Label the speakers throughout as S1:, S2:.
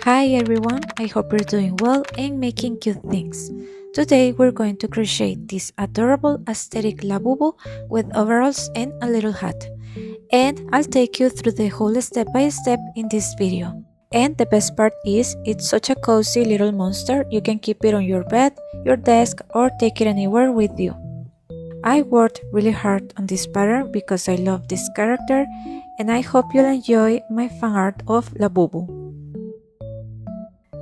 S1: Hi everyone, I hope you're doing well and making cute things. Today we're going to crochet this adorable aesthetic Labubu with overalls and a little hat. And I'll take you through the whole step by step in this video. And the best part is, it's such a cozy little monster, you can keep it on your bed, your desk, or take it anywhere with you. I worked really hard on this pattern because I love this character and I hope you'll enjoy my fan art of Labubu.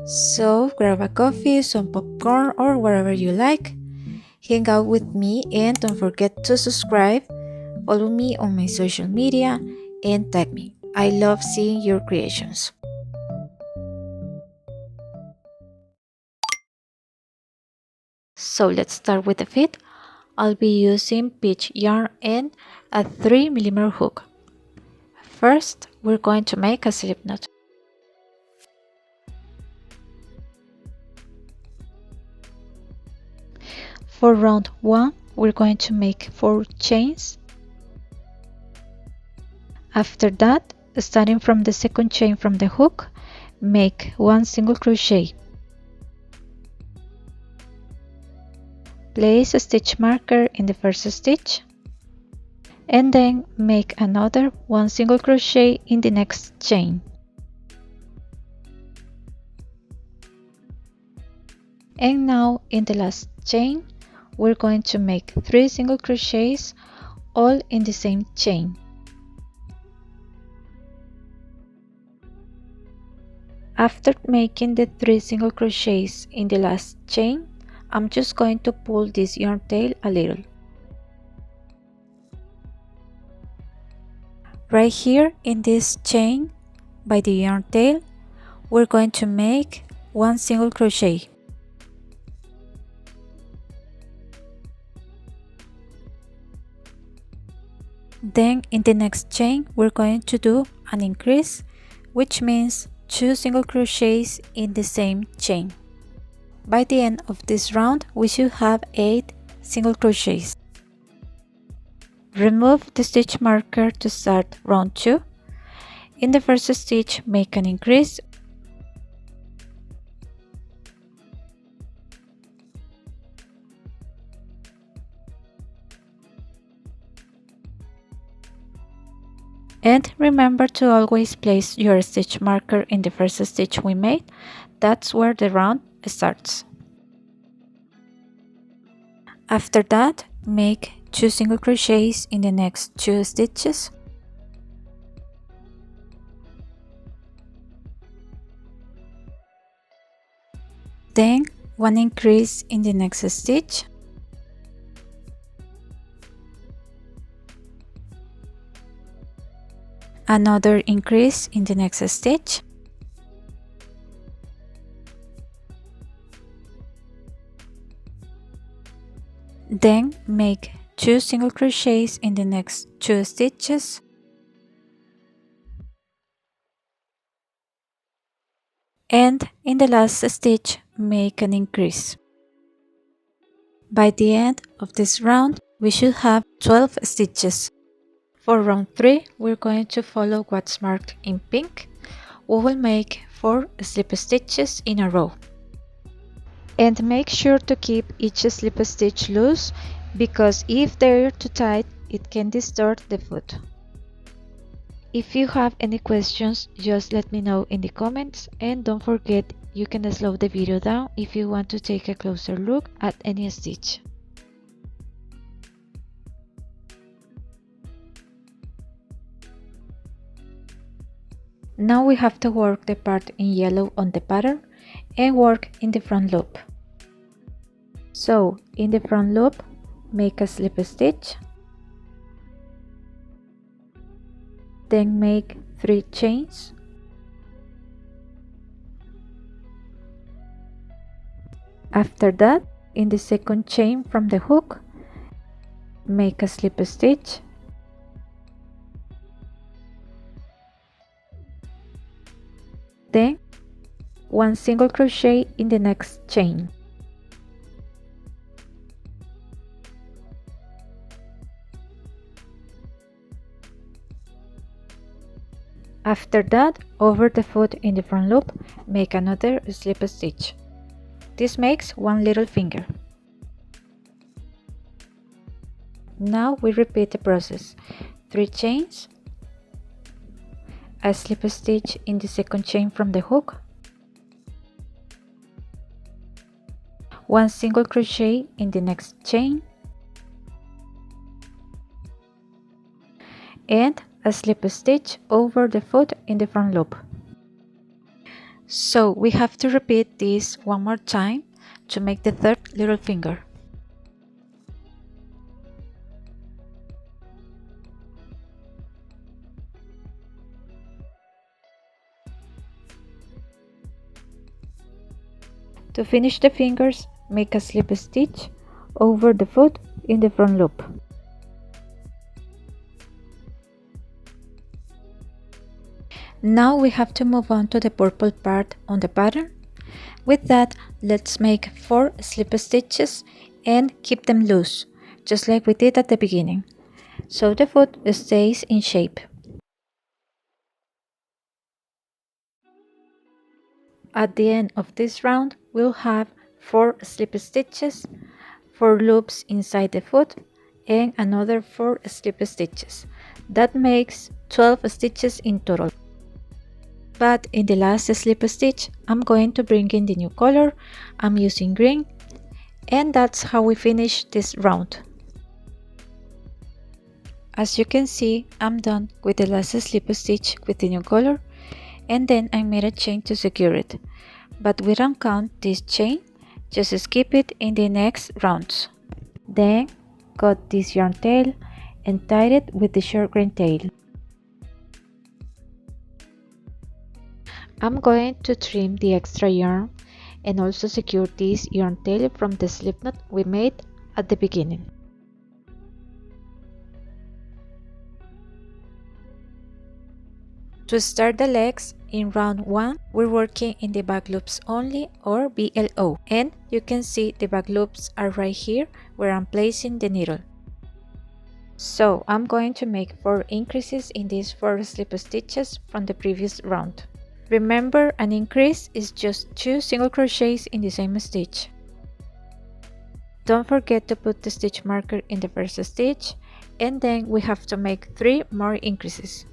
S1: So grab a coffee, some popcorn or whatever you like, hang out with me and don't forget to subscribe, follow me on my social media and tag me. I love seeing your creations. So let's start with the feet. I'll be using peach yarn and a 3mm hook. First, we're going to make a slip knot. For round 1, we're going to make 4 chains. After that, starting from the second chain from the hook, make 1 single crochet. Place a stitch marker in the first stitch and then make another 1 single crochet in the next chain. And now in the last chain, we're going to make 3 single crochets all in the same chain. After making the 3 single crochets in the last chain, I'm just going to pull this yarn tail a little. Right here in this chain by the yarn tail, we're going to make 1 single crochet. Then in the next chain, we're going to do an increase, which means 2 single crochets in the same chain. By the end of this round, we should have 8 single crochets. Remove the stitch marker to start round 2. In the first stitch, make an increase. And remember to always place your stitch marker in the first stitch we made. That's where the round starts. After that, make 2 single crochets in the next 2 stitches. Then 1 increase in the next stitch. Another increase in the next stitch. Then make 2 single crochets in the next 2 stitches. And in the last stitch, make an increase. By the end of this round, we should have 12 stitches. For round 3, we're going to follow what's marked in pink. We will make 4 slip stitches in a row. And make sure to keep each slip stitch loose, because if they're too tight, it can distort the foot. If you have any questions, just let me know in the comments, and don't forget you can slow the video down if you want to take a closer look at any stitch. Now we have to work the part in yellow on the pattern and work in the front loop. So in the front loop, make a slip stitch, then make 3 chains, after that in the second chain from the hook, make a slip stitch, then 1 single crochet in the next chain. After that, over the foot in the front loop, make another slip stitch. This makes one little finger. Now we repeat the process. 3 chains, a slip stitch in the second chain from the hook, 1 single crochet in the next chain, and a slip stitch over the foot in the front loop. So we have to repeat this one more time to make the third little finger. To finish the fingers, make a slip stitch over the foot in the front loop. Now we have to move on to the purple part on the pattern. With that, let's make 4 slip stitches and keep them loose, just like we did at the beginning, so the foot stays in shape. At the end of this round, we'll have 4 slip stitches, 4 loops inside the foot, and another 4 slip stitches. That makes 12 stitches in total. But in the last slip stitch, I'm going to bring in the new color. I'm using green, and that's how we finish this round. As you can see, I'm done with the last slip stitch with the new color, and then I made a chain to secure it. But we don't count this chain, just skip it in the next rounds. Then cut this yarn tail and tie it with the short grain tail. I'm going to trim the extra yarn and also secure this yarn tail from the slip knot we made at the beginning. To start the legs, in round 1, we're working in the back loops only, or BLO, and you can see the back loops are right here where I'm placing the needle. So I'm going to make 4 increases in these 4 slip stitches from the previous round. Remember, an increase is just 2 single crochets in the same stitch. Don't forget to put the stitch marker in the first stitch, and then we have to make 3 more increases.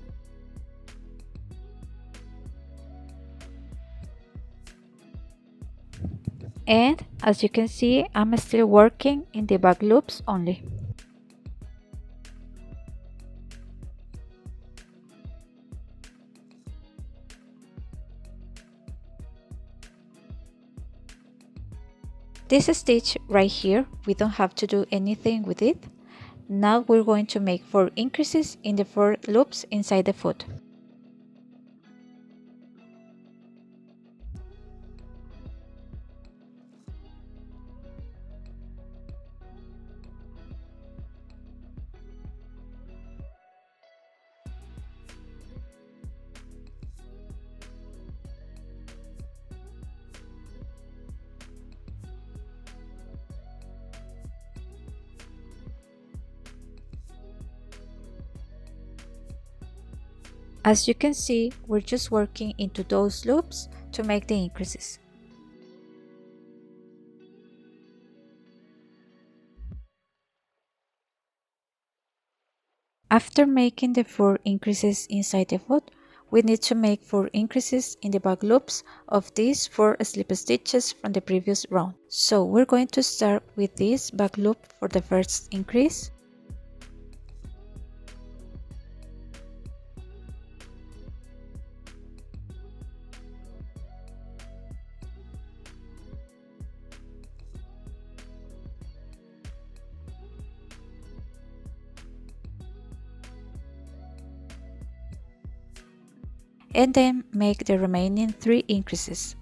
S1: And as you can see, I'm still working in the back loops only. This stitch right here, we don't have to do anything with it. Now we're going to make 4 increases in the 4 loops inside the foot. As you can see, we're just working into those loops to make the increases. After making the 4 increases inside the foot, we need to make 4 increases in the back loops of these 4 slip stitches from the previous round. So we're going to start with this back loop for the first increase. And then make the remaining 3 increases.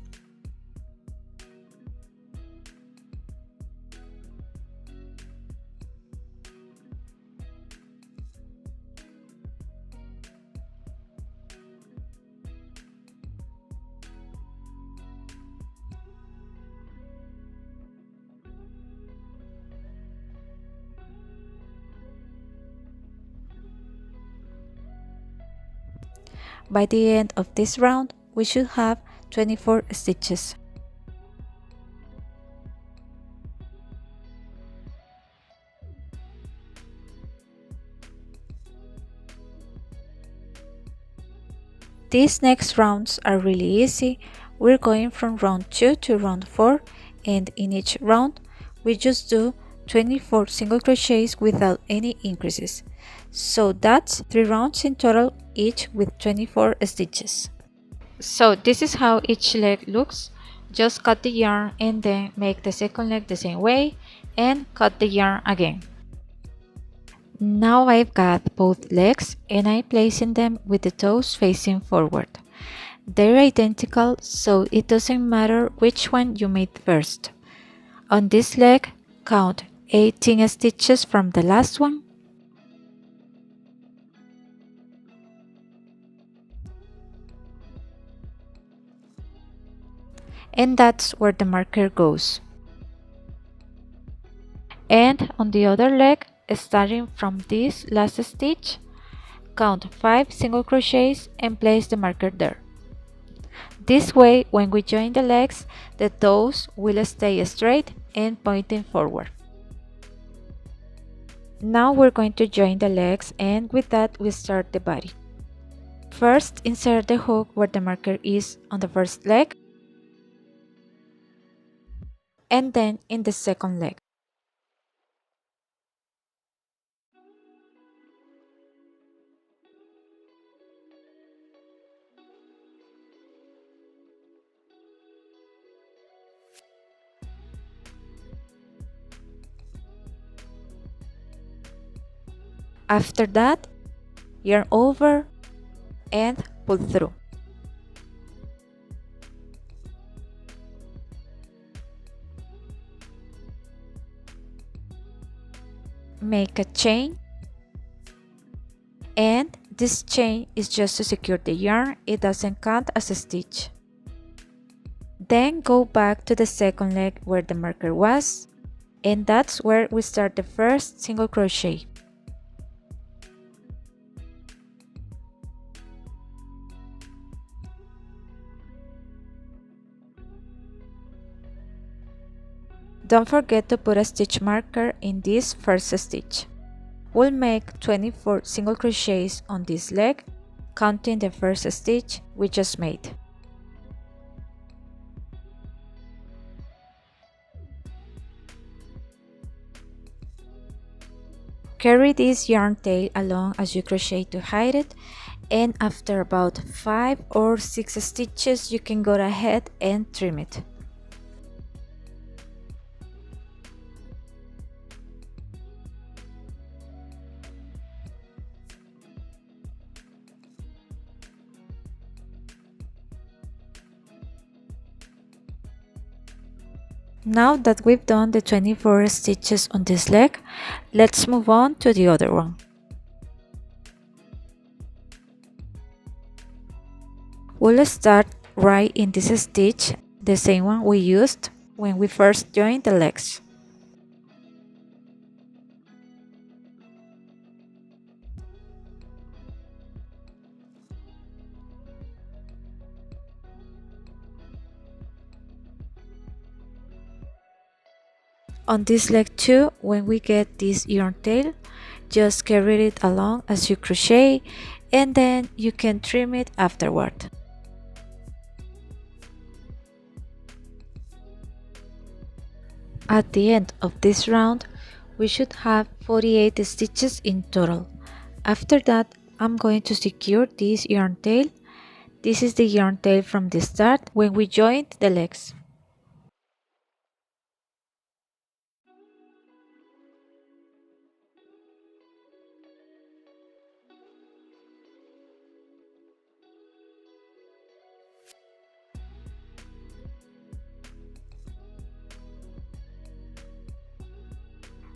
S1: By the end of this round, we should have 24 stitches. These next rounds are really easy. We're going from round 2 to round 4, and in each round we just do 24 single crochets without any increases. So that's 3 rounds in total, each with 24 stitches. So this is how each leg looks. Just cut the yarn and then make the second leg the same way and cut the yarn again. Now I've got both legs and I'm placing them with the toes facing forward. They're identical, so it doesn't matter which one you made first. On this leg, count 18 stitches from the last one. And that's where the marker goes. And on the other leg, starting from this last stitch, count 5 single crochets and place the marker there. This way, when we join the legs, the toes will stay straight and pointing forward. Now we're going to join the legs, and with that we start the body. First, insert the hook where the marker is on the first leg, and then in the second leg. After that, yarn over and pull through. Make a chain, and this chain is just to secure the yarn, it doesn't count as a stitch. Then go back to the second leg where the marker was, and that's where we start the first single crochet. Don't forget to put a stitch marker in this first stitch. We'll make 24 single crochets on this leg, counting the first stitch we just made. Carry this yarn tail along as you crochet to hide it, and after about 5 or 6 stitches you can go ahead and trim it. Now that we've done the 24 stitches on this leg, let's move on to the other one. We'll start right in this stitch, the same one we used when we first joined the legs. On this leg too, when we get this yarn tail, just carry it along as you crochet, and then you can trim it afterward. At the end of this round, we should have 48 stitches in total. After that, I'm going to secure this yarn tail. This is the yarn tail from the start when we joined the legs.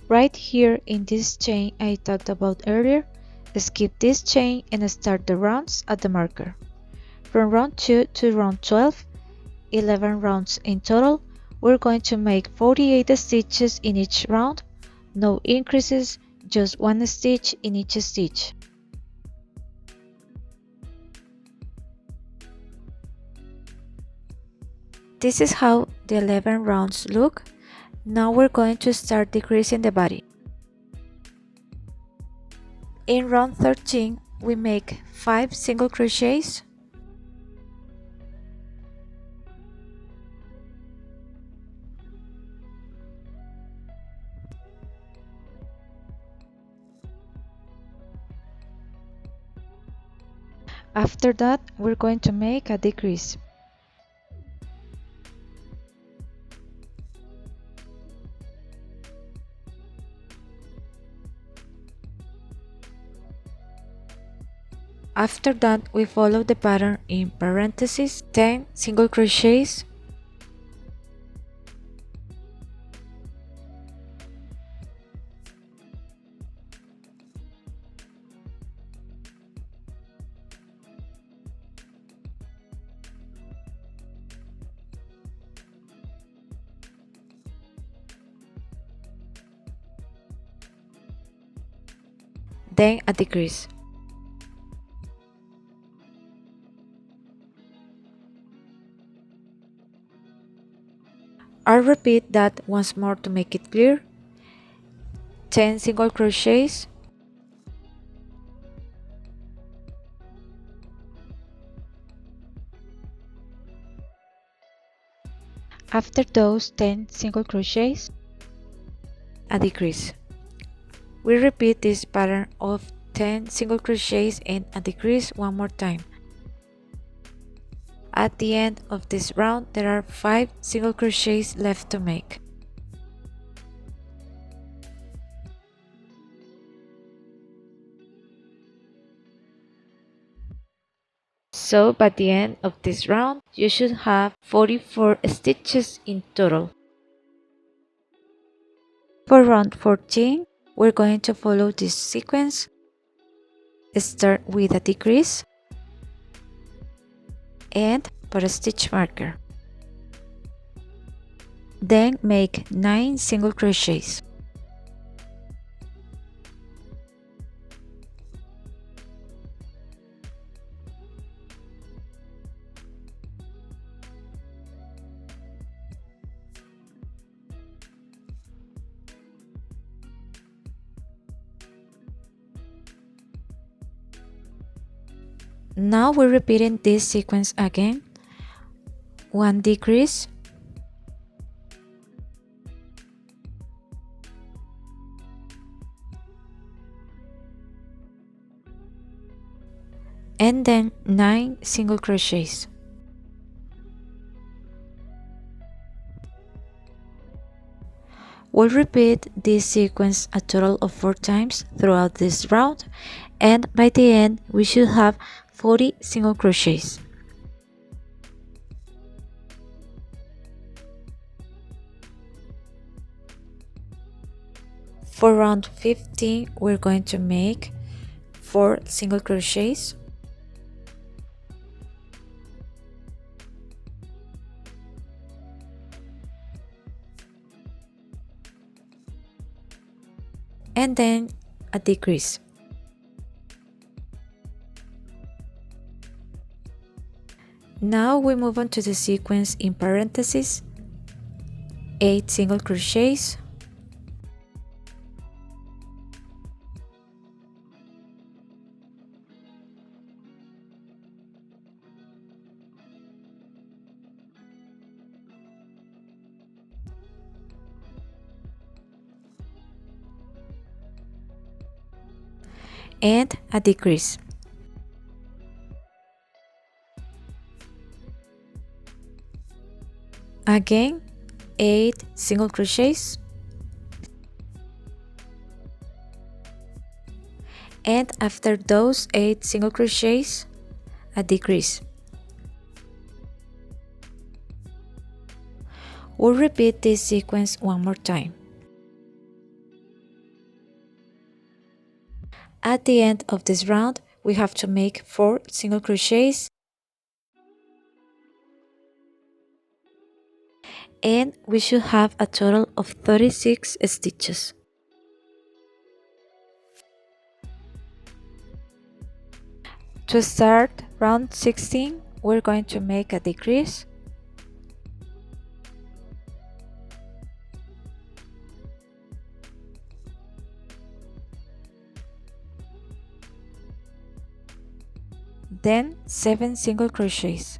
S1: Right here in this chain I talked about earlier, skip this chain and start the rounds at the marker. From round 2 to round 12, 11 rounds in total, we're going to make 48 stitches in each round, no increases, just one stitch in each stitch. This is how the 11 rounds look. Now we're going to start decreasing the body. In round 13, we make 5 single crochets. After that, we're going to make a decrease. After that, we follow the pattern in parentheses, 10 single crochets, then a decrease. I'll repeat that once more to make it clear. 10 single crochets, after those 10 single crochets, a decrease. We repeat this pattern of 10 single crochets and a decrease one more time. At the end of this round, there are 5 single crochets left to make. So by the end of this round, you should have 44 stitches in total. For round 14, we're going to follow this sequence. Start with a decrease and put a stitch marker. Then make 9 single crochets. Now we're repeating this sequence again. 1 decrease, and then 9 single crochets. We'll repeat this sequence a total of 4 times throughout this round, and by the end we should have 40 single crochets. For round 15, we're going to make 4 single crochets, and then a decrease. Now we move on to the sequence in parentheses, 8 single crochets, and a decrease. Again, 8 single crochets, and after those 8 single crochets, a decrease. We'll repeat this sequence one more time. At the end of this round, we have to make 4 single crochets, and we should have a total of 36 stitches. To start round 16, we're going to make a decrease, then 7 single crochets.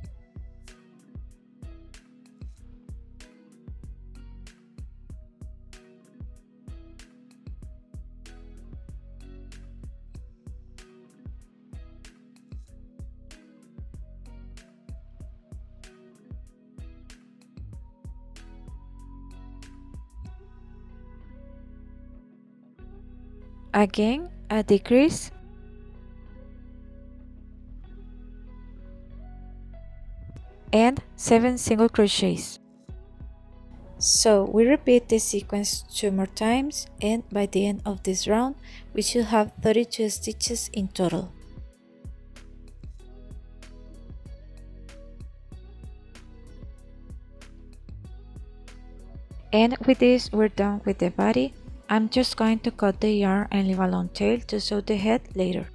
S1: Again, a decrease, and 7 single crochets. So we repeat this sequence 2 more times, and by the end of this round we should have 32 stitches in total. And with this we're done with the body. I'm just going to cut the yarn and leave a long tail to sew the head later.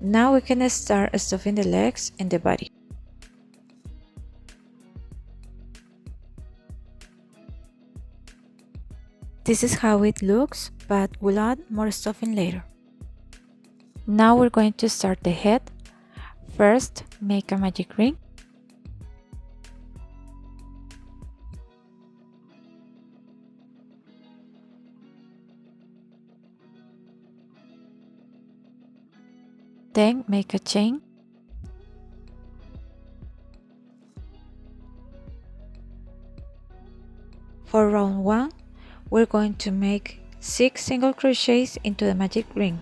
S1: Now we can start stuffing the legs and the body. This is how it looks, but we'll add more stuffing later. Now we're going to start the head. First, make a magic ring. Then make a chain. For round 1, we're going to make 6 single crochets into the magic ring.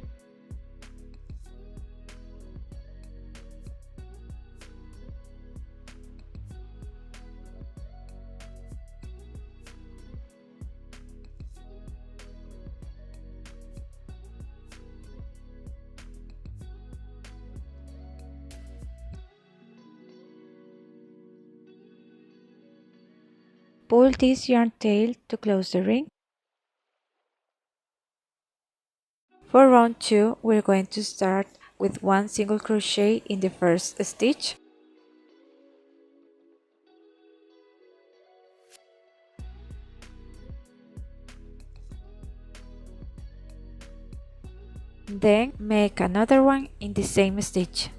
S1: Pull this yarn tail to close the ring. For round 2, we're going to start with 1 single crochet in the first stitch. Then make another one in the same stitch.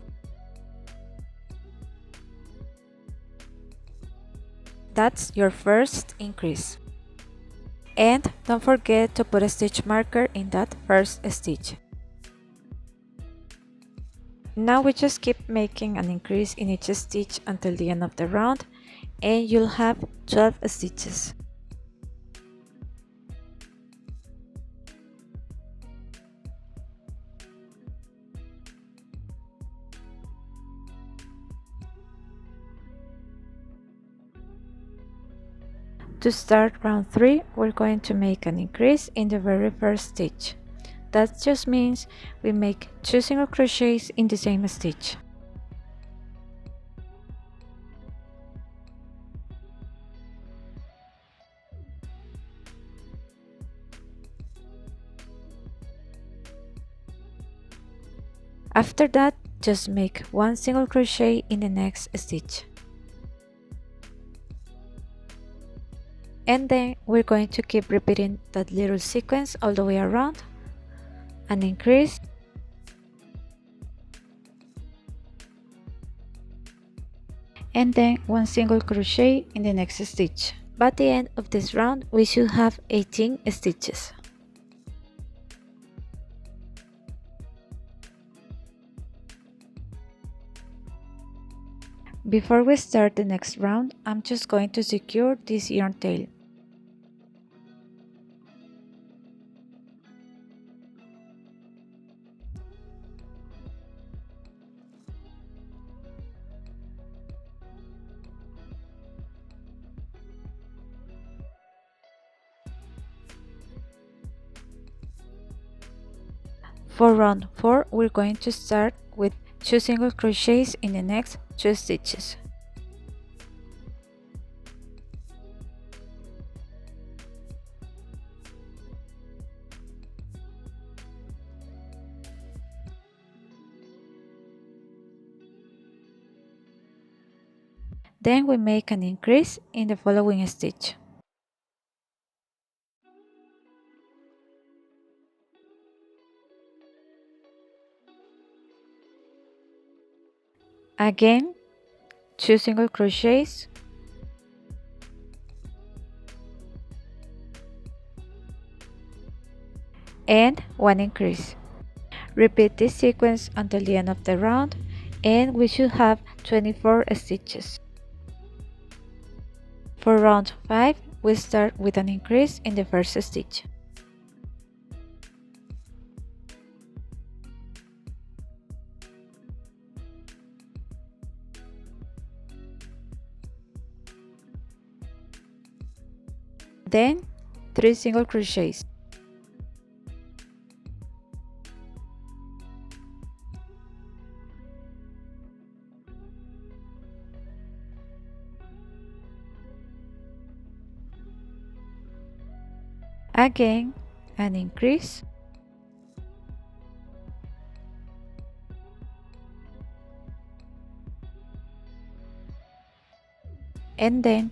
S1: That's your first increase. And don't forget to put a stitch marker in that first stitch. Now we just keep making an increase in each stitch until the end of the round, and you'll have 12 stitches. To start round 3, we're going to make an increase in the very first stitch. That just means we make 2 single crochets in the same stitch. After that, just make 1 single crochet in the next stitch. And then we're going to keep repeating that little sequence all the way around. An increase, and then 1 single crochet in the next stitch. By the end of this round, we should have 18 stitches. Before we start the next round, I'm just going to secure this yarn tail. For round 4, we're going to start with 2 single crochets in the next 2 stitches. Then we make an increase in the following stitch. Again, 2 single crochets, and 1 increase. Repeat this sequence until the end of the round, and we should have 24 stitches. For round 5, we start with an increase in the first stitch. Then 3 single crochets. Again, an increase, and then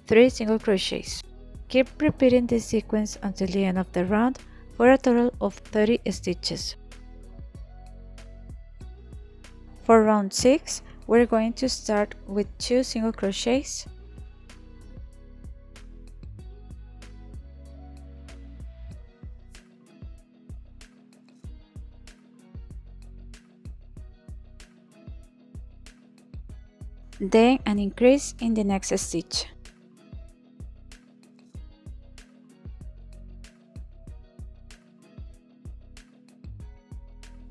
S1: 3 single crochets. Keep repeating this sequence until the end of the round for a total of 30 stitches. For round 6, we're going to start with 2 single crochets, then an increase in the next stitch.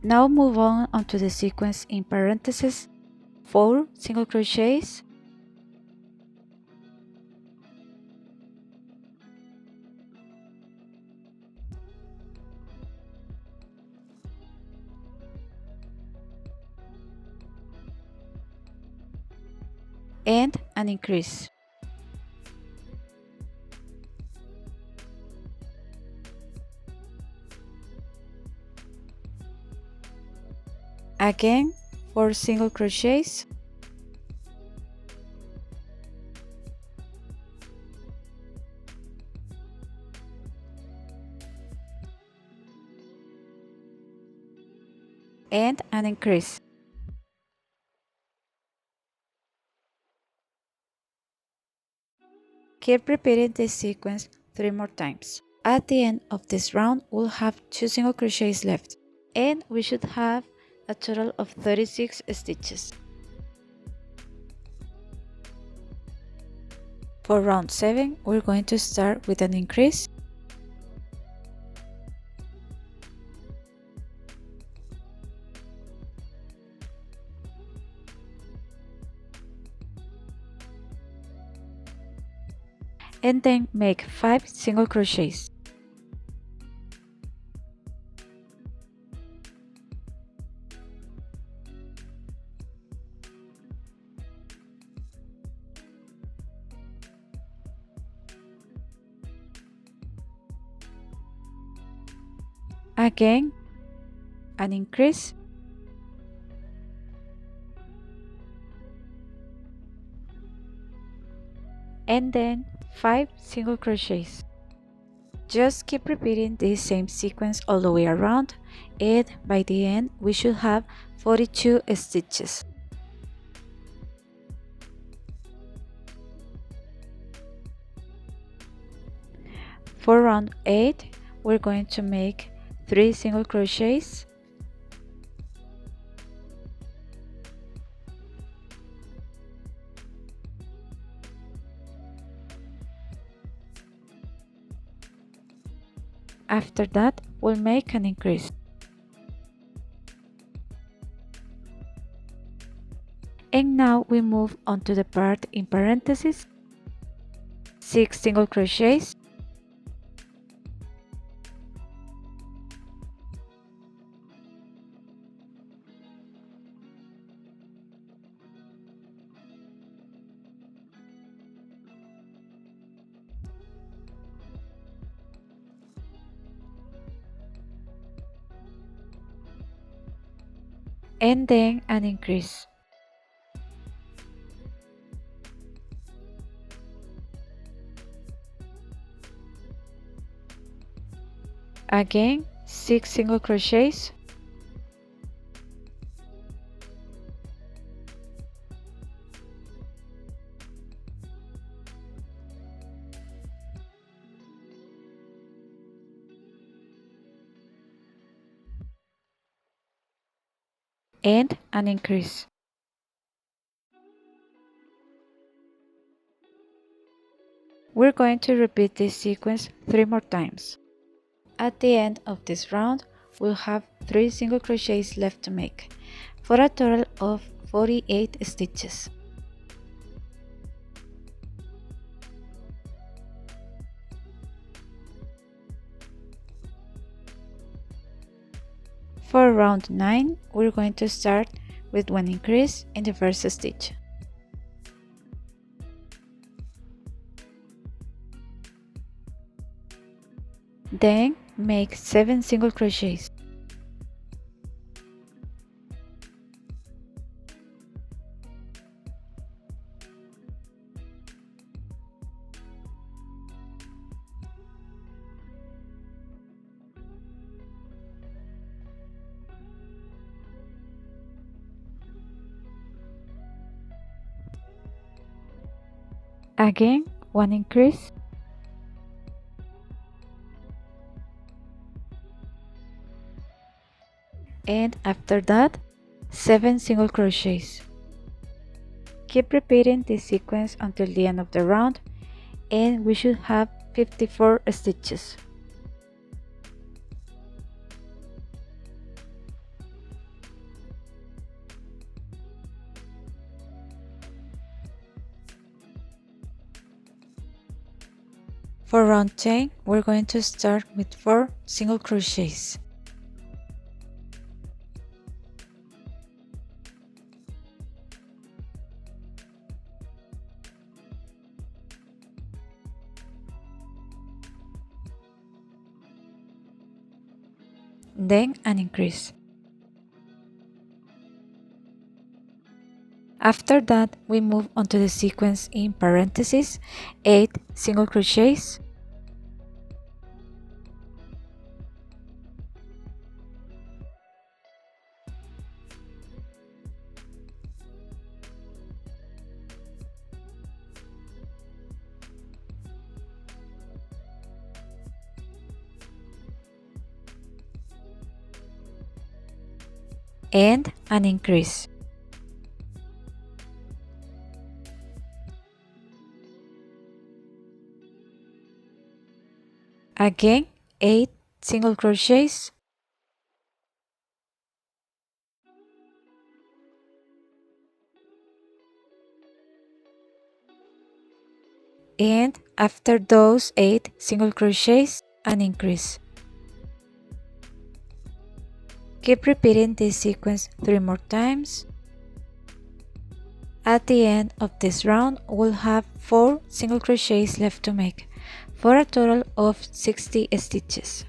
S1: Now move on onto the sequence in parentheses, 4 single crochets, and an increase. Again, 4 single crochets, and an increase. Keep repeating this sequence 3 more times. At the end of this round, we'll have 2 single crochets left, and we should have a total of 36 stitches. For round 7, we're going to start with an increase, and then make 5 single crochets. Again, an increase, and then 5 single crochets. Just keep repeating this same sequence all the way around, and by the end we should have 42 stitches. For round 8, we're going to make 3 single crochets, after that we'll make an increase, and now we move on to the part in parentheses, 6 single crochets, and then an increase. Again, 6 single crochets, and an increase. We're going to repeat this sequence 3 more times. At the end of this round, we'll have 3 single crochets left to make, for a total of 48 stitches. For round 9, we're going to start with 1 increase in the first stitch. Then make 7 single crochets. Again, 1 increase. And after that, 7 single crochets. Keep repeating this sequence until the end of the round, and we should have 54 stitches. For round 10, we're going to start with 4 single crochets. Then an increase. After that, we move on to the sequence in parentheses, 8 single crochets, and an increase. Again, 8 single crochets, and after those 8 single crochets, an increase. Keep repeating this sequence 3 more times. At the end of this round, we'll have 4 single crochets left to make, for a total of 60 stitches.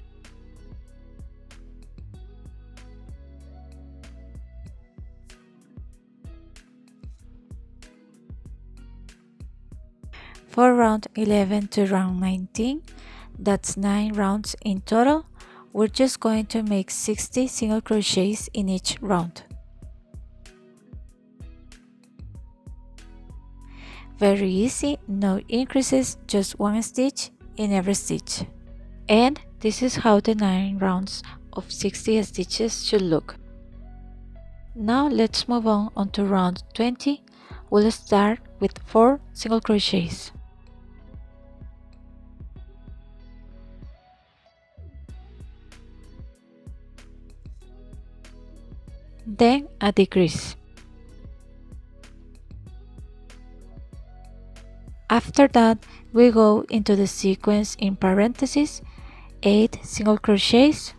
S1: For round 11 to round 19, that's 9 rounds in total, we're just going to make 60 single crochets in each round. Very easy, no increases, just 1 stitch in every stitch. And this is how the 9 rounds of 60 stitches should look. Now let's move on to round 20. We'll start with 4 single crochets. Then a decrease. After that, we go into the sequence in parentheses, 8 single crochets,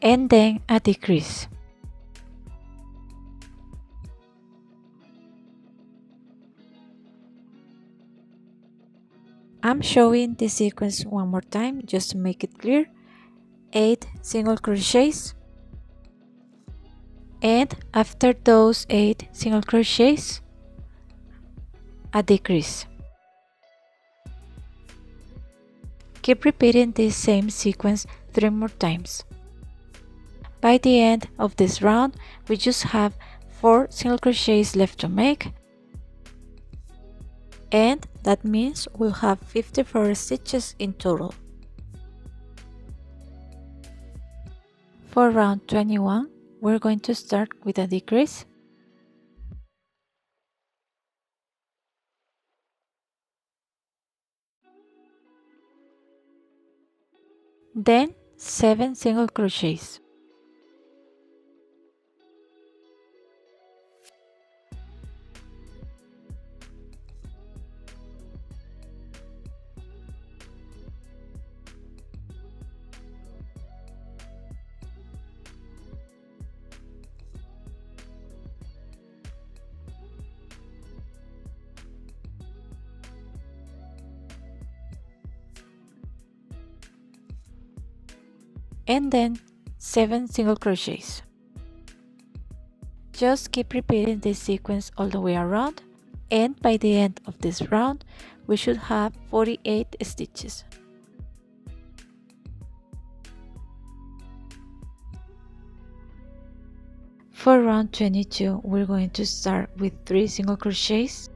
S1: and then a decrease. I'm showing the sequence one more time just to make it clear. 8 single crochets, and after those 8 single crochets, a decrease. Keep repeating this same sequence 3 more times. By the end of this round, we just have 4 single crochets left to make, and that means we'll have 54 stitches in total. For round 21, we're going to start with a decrease, then 7 single crochets, and then 7 single crochets. Just keep repeating this sequence all the way around, and by the end of this round, we should have 48 stitches. For round 22, we're going to start with 3 single crochets,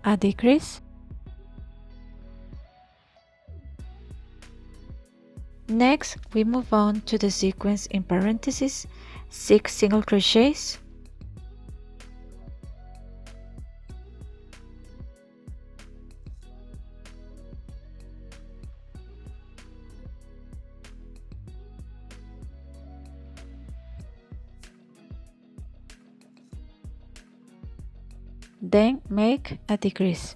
S1: a decrease, next we move on to the sequence in parentheses, 6 single crochets, then make a decrease.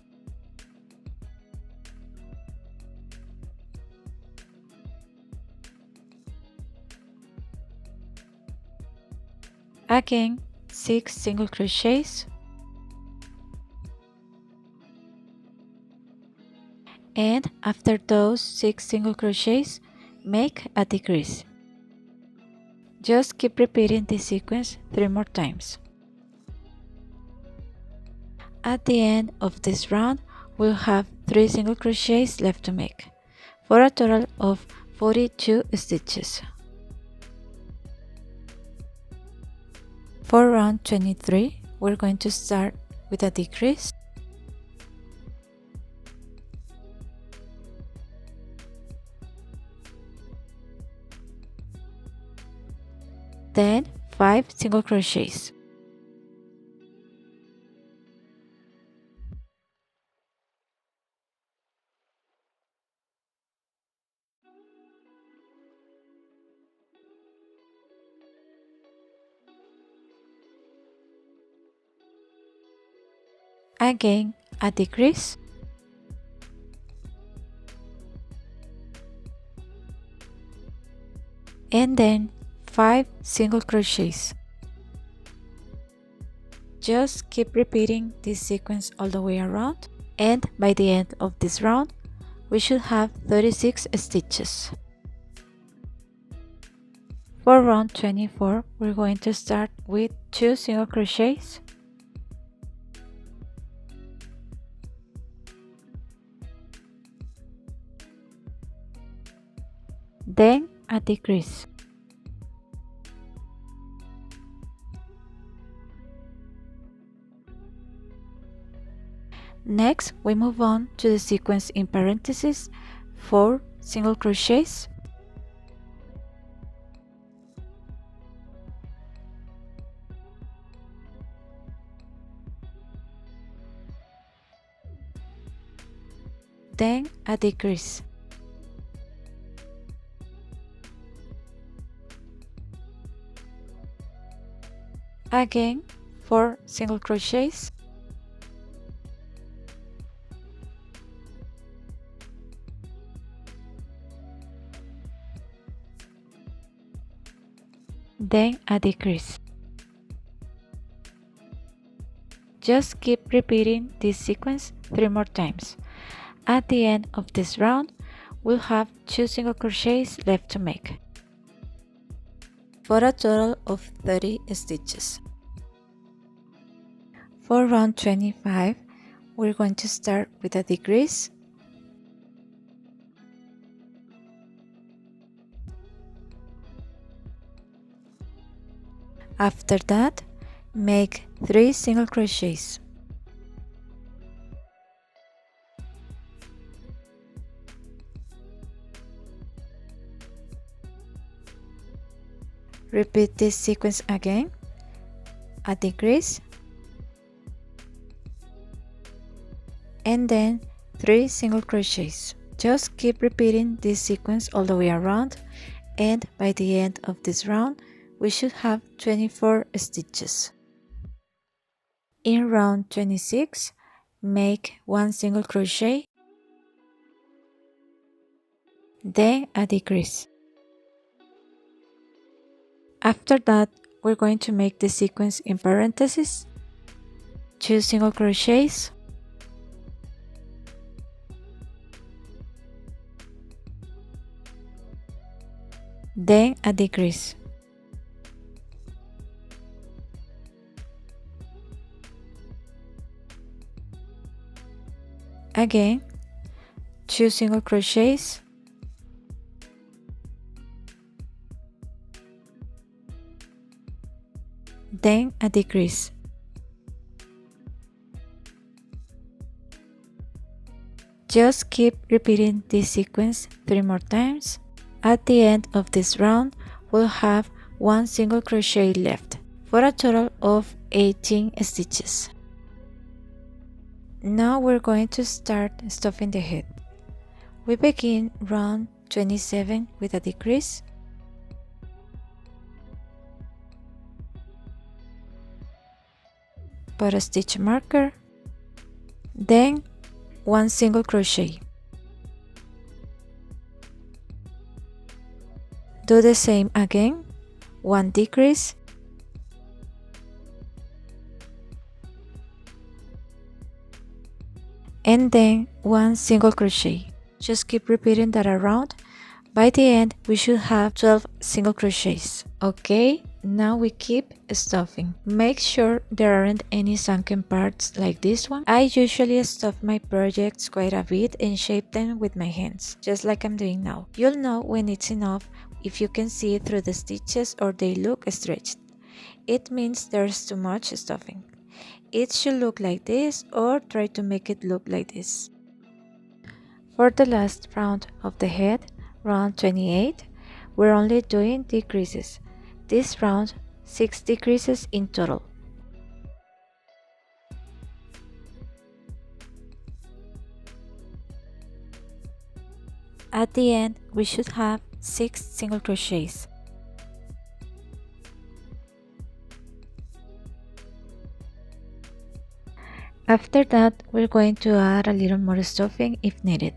S1: Again, 6 single crochets, and after those 6 single crochets, make a decrease. Just keep repeating this sequence 3 more times. At the end of this round, we'll have 3 single crochets left to make, for a total of 42 stitches. For round 23, we're going to start with a decrease, then 5 single crochets, again a decrease, and then 5 single crochets. Just keep repeating this sequence all the way around, and by the end of this round, we should have 36 stitches. For round 24, we're going to start with 2 single crochets, then a decrease. Next, we move on to the sequence in parentheses, 4 single crochets, then a decrease. Again, 4 single crochets, then a decrease. Just keep repeating this sequence 3 more times. At the end of this round, we'll have 2 single crochets left to make, for a total of 30 stitches. For round 25, we're going to start with a decrease. After that, make 3 single crochets. Repeat this sequence again, a decrease, and then 3 single crochets. Just keep repeating this sequence all the way around, and by the end of this round, we should have 24 stitches. In round 26, make 1 single crochet, then a decrease. After that, we're going to make the sequence in parentheses, 2 single crochets, then a decrease. Again, 2 single crochets, then a decrease. Just keep repeating this sequence 3 more times. At the end of this round, we'll have 1 single crochet left for a total of 18 stitches. Now we're going to start stuffing the head. We begin round 27 with a decrease, put a stitch marker, then 1 single crochet. Do the same again, 1 decrease, and then 1 single crochet. Just keep repeating that around. By the end, we should have 12 single crochets. Okay, now we keep stuffing. Make sure there aren't any sunken parts like this one. I usually stuff my projects quite a bit and shape them with my hands, just like I'm doing now. You'll know when it's enough if you can see it through the stitches or they look stretched. It means there's too much stuffing. It should look like this, or try to make it look like this. For the last round of the head, round 28, we're only doing decreases. This round, 6 decreases in total. At the end, we should have 6 single crochets. After that, we're going to add a little more stuffing if needed.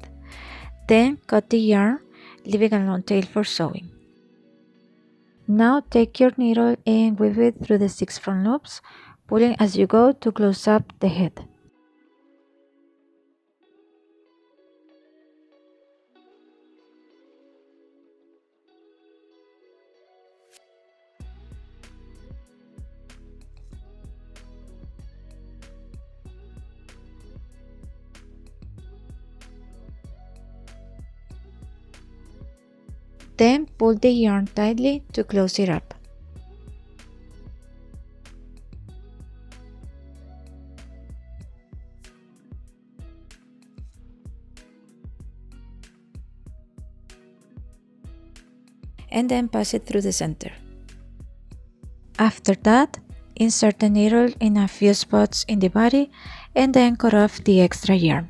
S1: Then cut the yarn, leaving a long tail for sewing. Now take your needle and weave it through the 6 front loops, pulling as you go to close up the head. Then pull the yarn tightly to close it up. And then pass it through the center. After that, insert the needle in a few spots in the body and then cut off the extra yarn.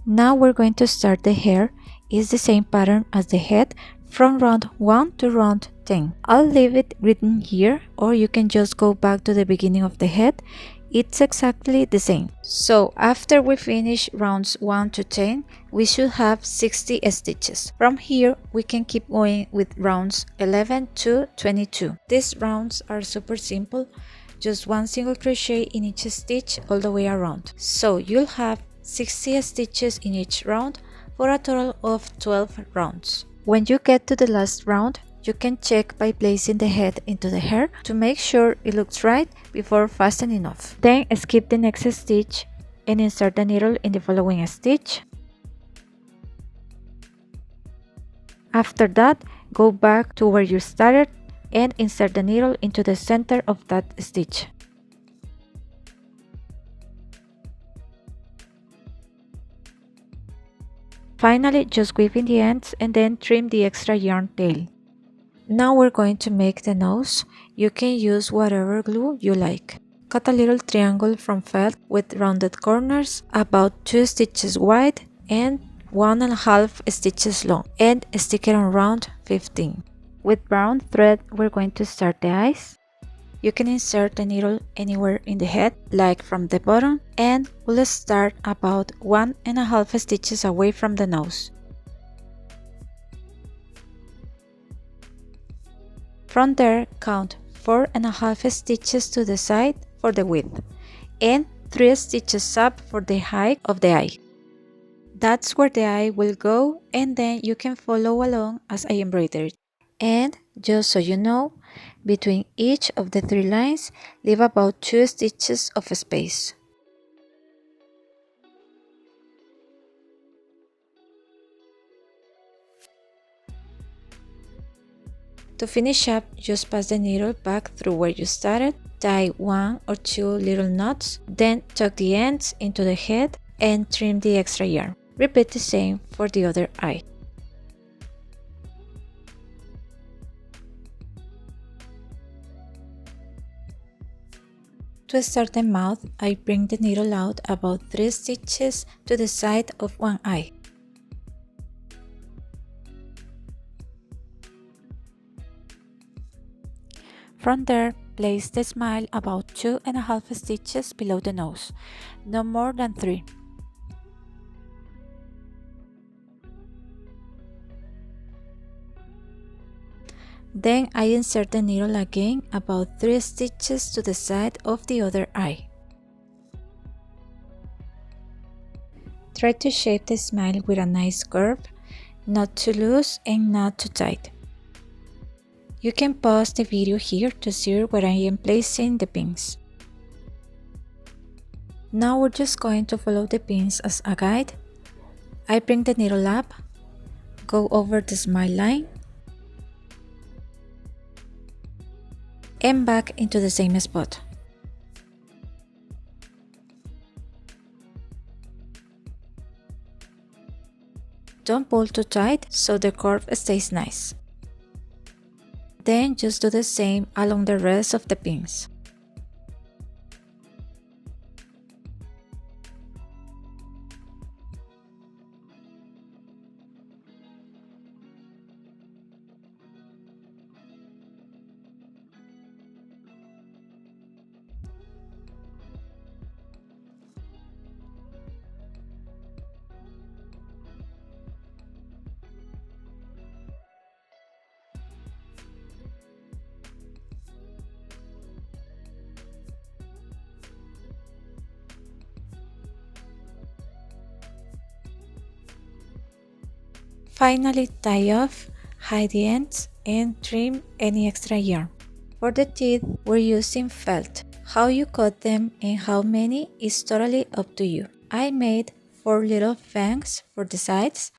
S1: Now we're going to start the hair. It's the same pattern as the head from round 1 to round 10. I'll leave it written here, or you can just go back to the beginning of the head. It's exactly the same. So after we finish rounds 1 to 10, we should have 60 stitches. From here, we can keep going with rounds 11 to 22. These rounds are super simple, just 1 single crochet in each stitch all the way around. So you'll have 60 stitches in each round for a total of 12 rounds. When you get to the last round, You can check by placing the head into the hair to make sure it looks right before fastening off. Then skip the next stitch and insert the needle in the following stitch. After that, go back to where you started and insert the needle into the center of that stitch. Finally, just weave in the ends and then trim the extra yarn tail. Now we're going to make the nose. You can use whatever glue you like. Cut a little triangle from felt with rounded corners about 2 stitches wide and 1.5 stitches long, and stick it on round 15. With brown thread, we're going to start the eyes. You can insert the needle anywhere in the head, like from the bottom, and we'll start about 1.5 stitches away from the nose. From there, count 4.5 stitches to the side for the width, and 3 stitches up for the height of the eye. That's where the eye will go, and then you can follow along as I embroidered. And just so you know, between each of the 3 lines, leave about 2 stitches of space. To finish up, just pass the needle back through where you started, tie 1 or 2 little knots, then tuck the ends into the head and trim the extra yarn. Repeat the same for the other eye. To start the mouth, I bring the needle out about 3 stitches to the side of one eye. From there, place the smile about 2.5 stitches below the nose, no more than 3. Then I insert the needle again about 3 stitches to the side of the other eye. Try to shape the smile with a nice curve, not too loose and not too tight. You can pause the video here to see where I am placing the pins. Now we're just going to follow the pins as a guide. I bring the needle up, go over the smile line, and back into the same spot. Don't pull too tight so the curve stays nice. Then just do the same along the rest of the pins. Finally, tie off, hide the ends, and trim any extra yarn. For the teeth, we're using felt. How you cut them and how many is totally up to you. I made 4 little fangs for the sides.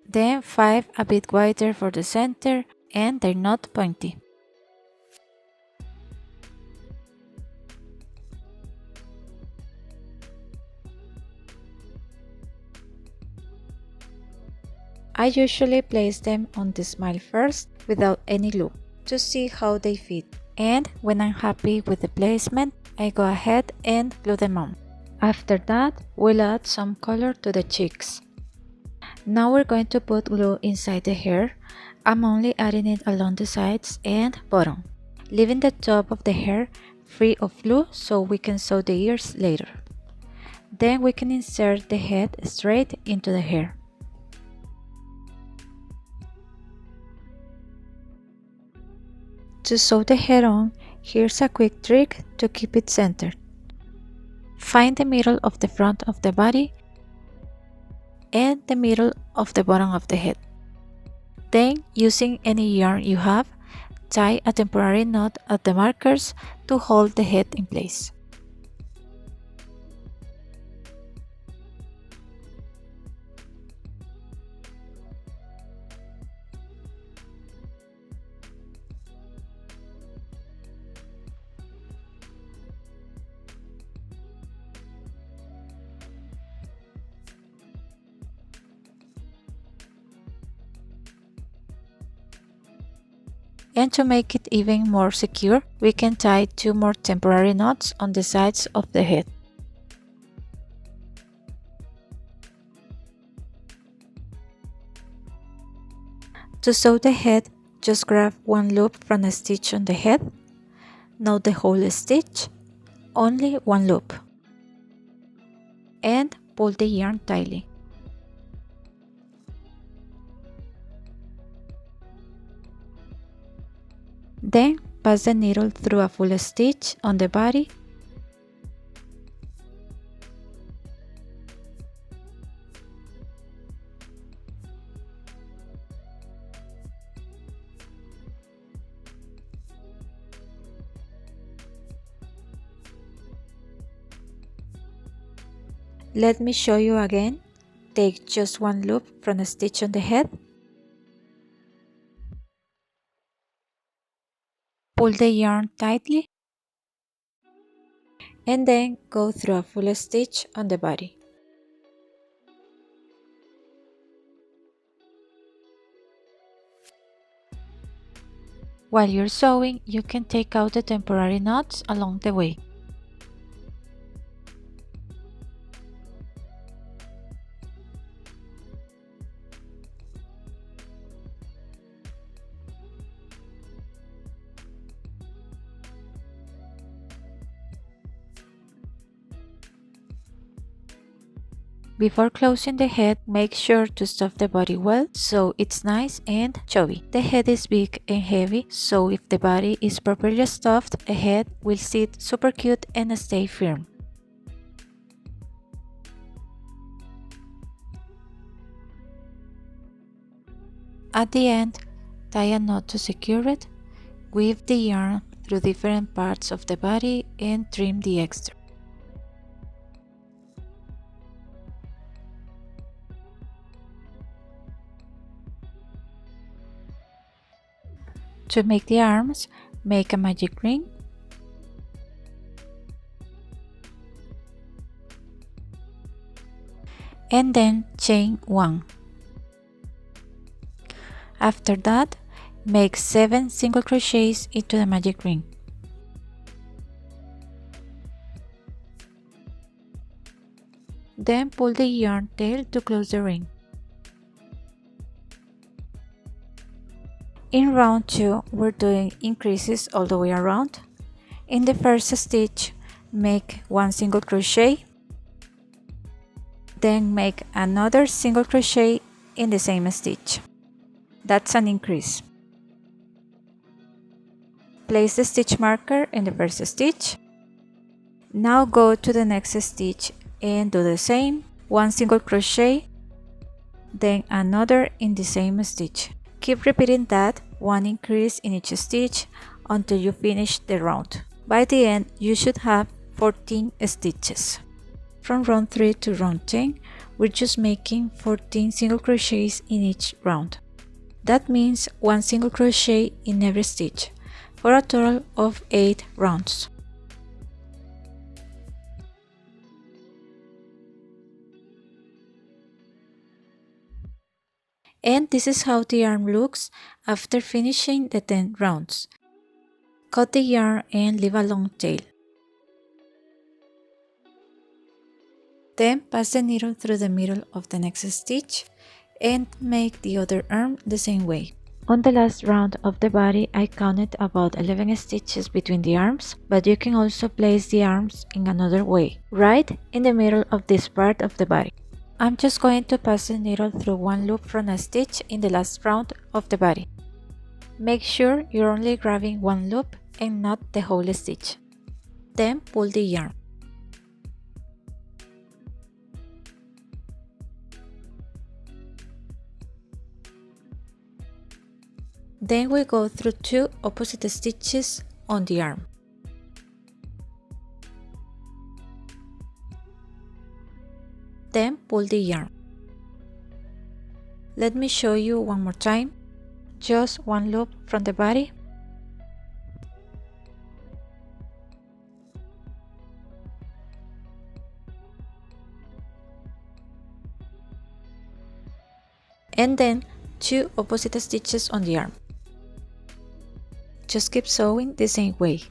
S1: Then 5 a bit wider for the center, and they're not pointy. I usually place them on the smile first without any glue to see how they fit, and when I'm happy with the placement, I go ahead and glue them on. After that, we'll add some color to the cheeks. Now we're going to put glue inside the hair. I'm only adding it along the sides and bottom, leaving the top of the hair free of glue so we can sew the ears later. Then we can insert the head straight into the hair. To sew the head on, here's a quick trick to keep it centered. Find the middle of the front of the body and the middle of the bottom of the head. Then, using any yarn you have, tie a temporary knot at the markers to hold the head in place. And to make it even more secure, we can tie 2 more temporary knots on the sides of the head. To sew the head, just grab one loop from a stitch on the head, not the whole stitch, only one loop, and pull the yarn tightly. Then pass the needle through a full stitch on the body Let me show you again. Take just one loop from a stitch on the head. Pull the yarn tightly and then go through a full stitch on the body. While you're sewing, you can take out the temporary knots along the way. Before closing the head, make sure to stuff the body well so it's nice and chubby. The head is big and heavy, so if the body is properly stuffed, the head will sit super cute and stay firm. At the end, tie a knot to secure it, weave the yarn through different parts of the body and trim the extra. To make the arms, make a magic ring and then chain 1. After that, make 7 single crochets into the magic ring. Then pull the yarn tail to close the ring. In round 2, we're doing increases all the way around. In the first stitch, make 1 single crochet, then make another single crochet in the same stitch. That's an increase. Place the stitch marker in the first stitch. Now go to the next stitch and do the same. 1 single crochet, then another in the same stitch. Keep repeating that, 1 increase in each stitch until you finish the round. By the end, you should have 14 stitches. From round 3 to round 10, we're just making 14 single crochets in each round. That means 1 single crochet in every stitch, for a total of 8 rounds. And this is how the arm looks after finishing the 10 rounds. Cut the yarn and leave a long tail. Then pass the needle through the middle of the next stitch and make the other arm the same way. On the last round of the body, I counted about 11 stitches between the arms, but you can also place the arms in another way, right in the middle of this part of the body. I'm just going to pass the needle through one loop from a stitch in the last round of the body. Make sure you're only grabbing one loop and not the whole stitch. Then pull the yarn. Then we go through 2 opposite stitches on the arm. Then pull the yarn. Let me show you one more time. Just one loop from the body. And then 2 opposite stitches on the arm. Just keep sewing the same way.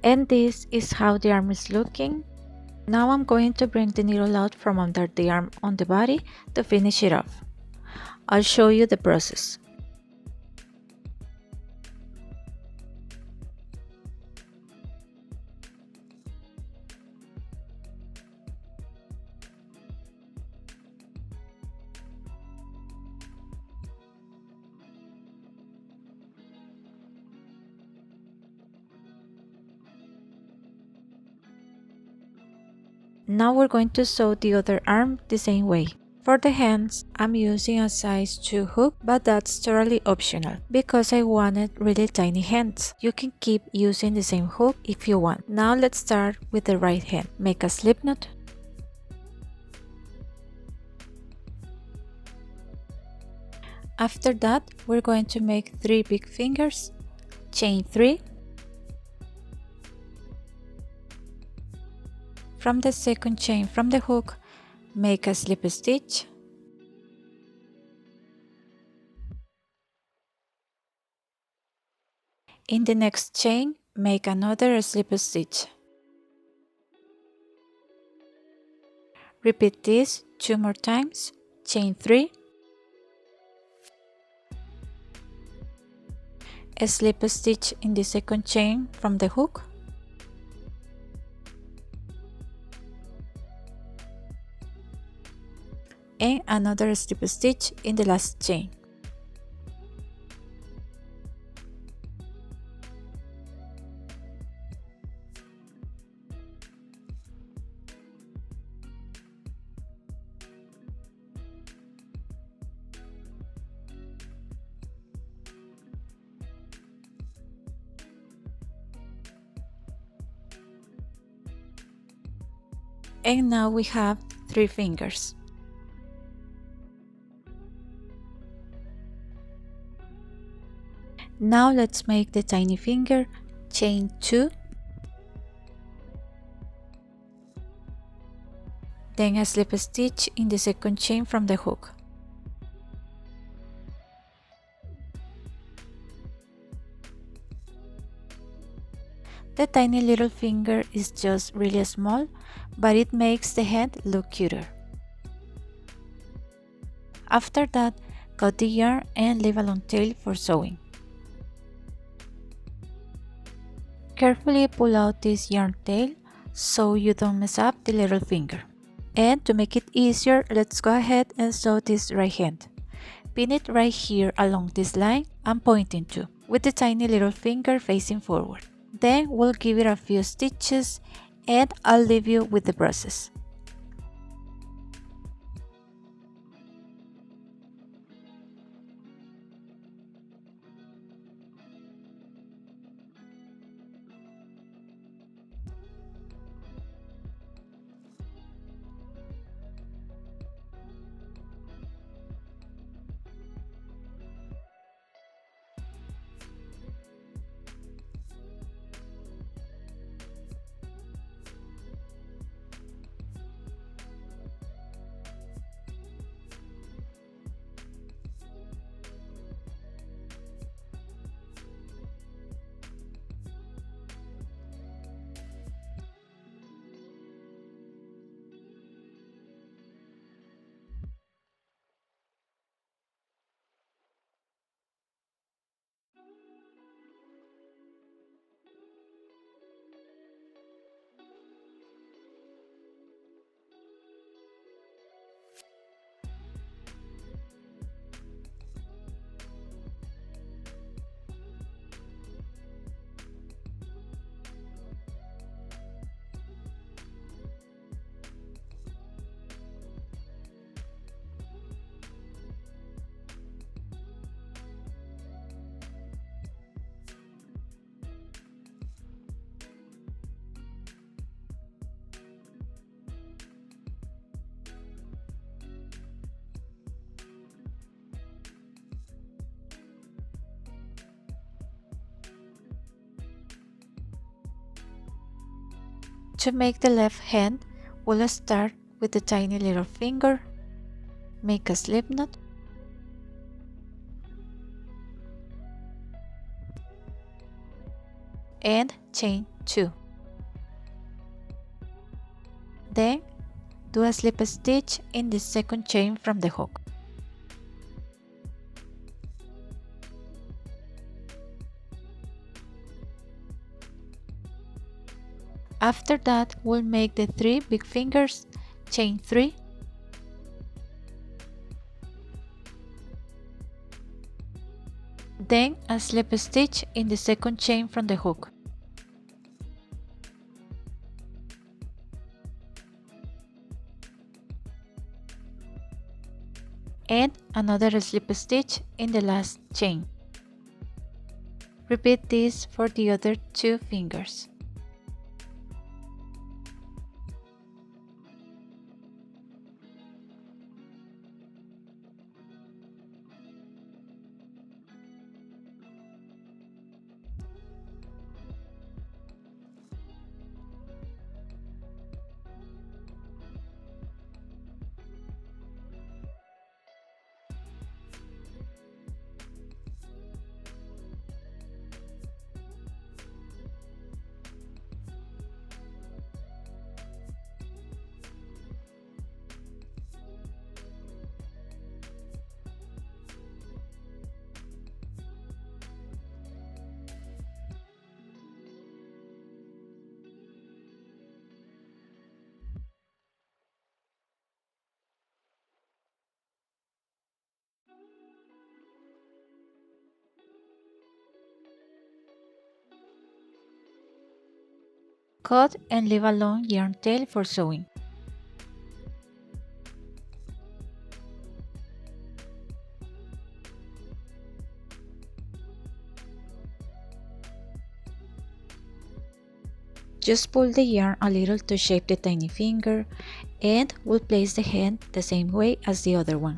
S1: And this is how the arm is looking. Now I'm going to bring the needle out from under the arm on the body to finish it off. I'll show you the process. Now we're going to sew the other arm the same way. For the hands, I'm using a size 2 hook, but that's totally optional because I wanted really tiny hands. You can keep using the same hook if you want. Now let's start with the right hand. Make a slip knot. After that, we're going to make 3 big fingers, chain 3. From the second chain from the hook, make a slip stitch. In the next chain, make another slip stitch. Repeat this 2 more times, chain 3. A slip stitch in the second chain from the hook. And another slip stitch in the last chain. And now we have 3 fingers. Now let's make the tiny finger, chain 2, then a slip stitch in the second chain from the hook. The tiny little finger is just really small, but it makes the head look cuter. After that, cut the yarn and leave a long tail for sewing. Carefully pull out this yarn tail so you don't mess up the little finger. And to make it easier, let's go ahead and sew this right hand. Pin it right here along this line I'm pointing to, with the tiny little finger facing forward. Then we'll give it a few stitches and I'll leave you with the process. To make the left hand, we'll start with the tiny little finger, make a slip knot, and chain 2. Then do a slip stitch in the second chain from the hook. After that, we'll make the 3 big fingers, chain 3, then a slip stitch in the second chain from the hook. And another slip stitch in the last chain. Repeat this for the other 2 fingers. Cut and leave a long yarn tail for sewing. Just pull the yarn a little to shape the tiny finger, and we'll place the hand the same way as the other one,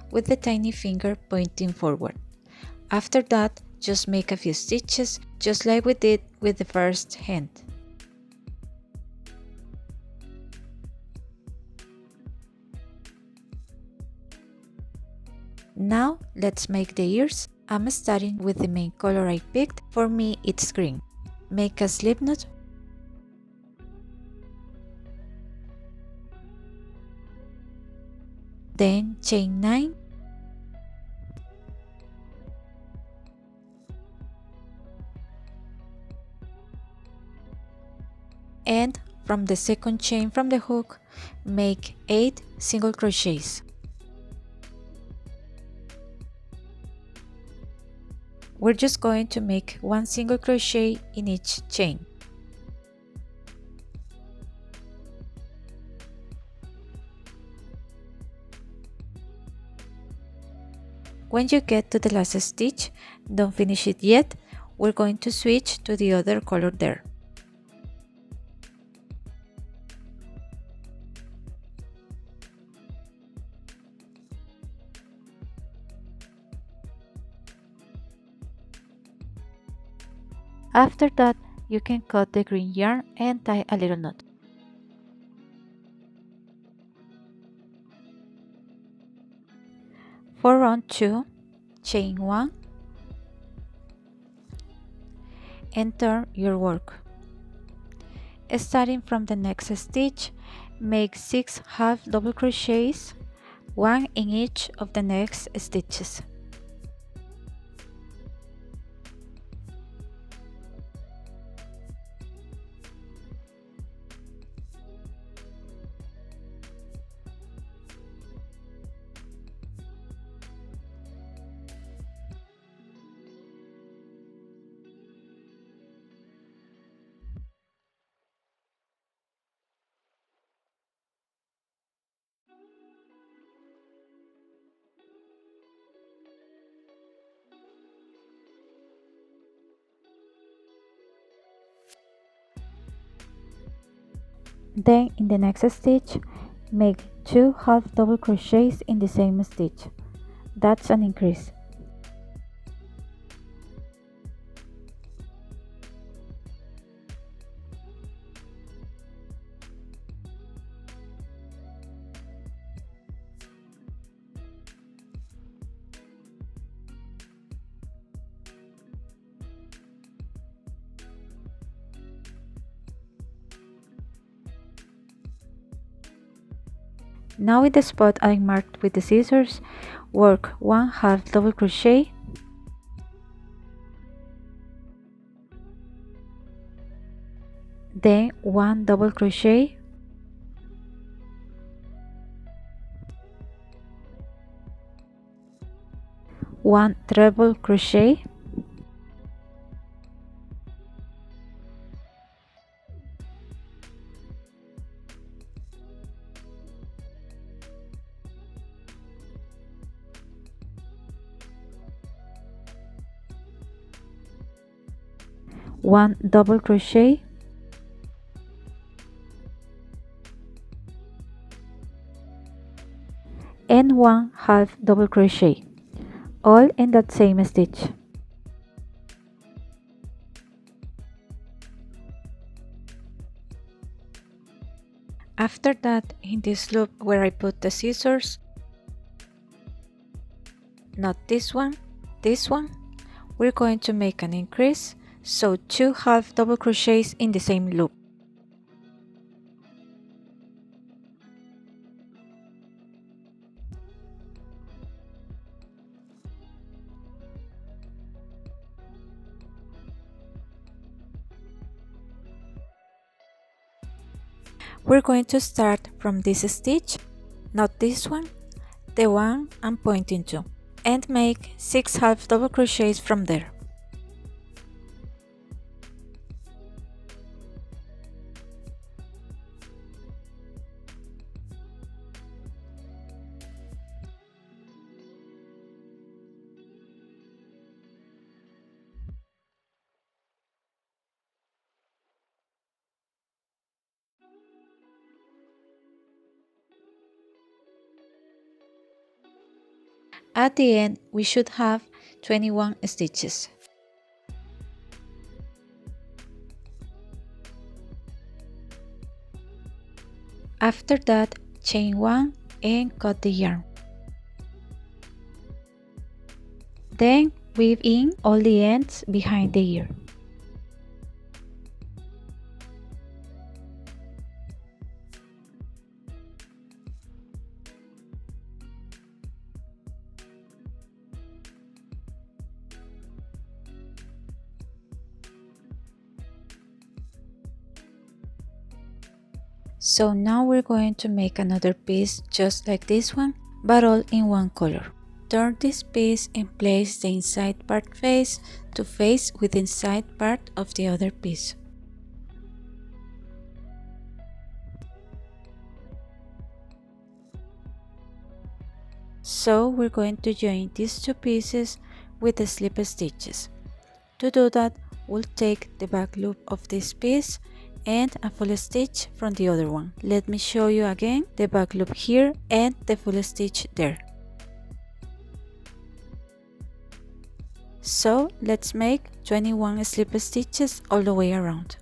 S1: with the tiny finger pointing forward. After that, just make a few stitches, just like we did with the first hand. Now let's make the ears. I'm starting with the main color I picked. For me it's green. Make a slip knot, then chain 9, and from the second chain from the hook, make 8 single crochets. We're just going to make 1 single crochet in each chain. When you get to the last stitch, don't finish it yet, we're going to switch to the other color there. After that, you can cut the green yarn and tie a little knot. For round 2, chain 1 and turn your work. Starting from the next stitch, make 6 half double crochets, 1 in each of the next stitches. Then in the next stitch, make 2 half double crochets in the same stitch. That's an increase. Now in the spot I marked with the scissors, work 1 half double crochet, then 1 double crochet, one treble crochet, one double crochet, and 1 half double crochet, all in that same stitch. After that, in this loop where I put the scissors, not this one, we're going to make an increase, so 2 half double crochets in the same loop. We're going to start from this stitch, not this one, the one I'm pointing to, and make 6 half double crochets from there. At the end, we should have 21 stitches. After that, chain 1 and cut the yarn. Then weave in all the ends behind the ear. So now we're going to make another piece just like this one, but all in one color. Turn this piece and place the inside part face to face with the inside part of the other piece. So we're going to join these two pieces with the slip stitches. To do that, we'll take the back loop of this piece and a full stitch from the other one. Let me show you again the back loop here and the full stitch there. So let's make 21 slip stitches all the way around.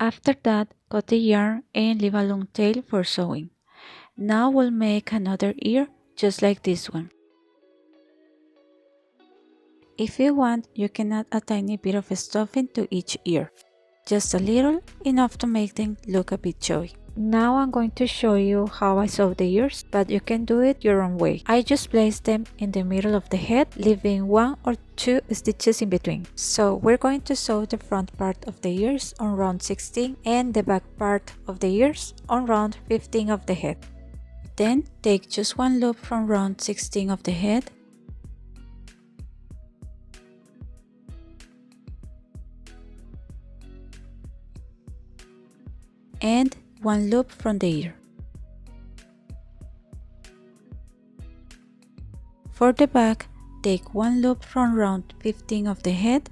S1: After that, cut the yarn and leave a long tail for sewing. Now we'll make another ear just like this one. If you want, you can add a tiny bit of stuffing to each ear. Just a little, enough to make them look a bit showy. Now I'm going to show you how I sew the ears, but you can do it your own way. I just place them in the middle of the head, leaving 1 or 2 stitches in between. So we're going to sew the front part of the ears on round 16 and the back part of the ears on round 15 of the head. Then take just one loop from round 16 of the head and one loop from the ear. For the back, take one loop from round 15 of the head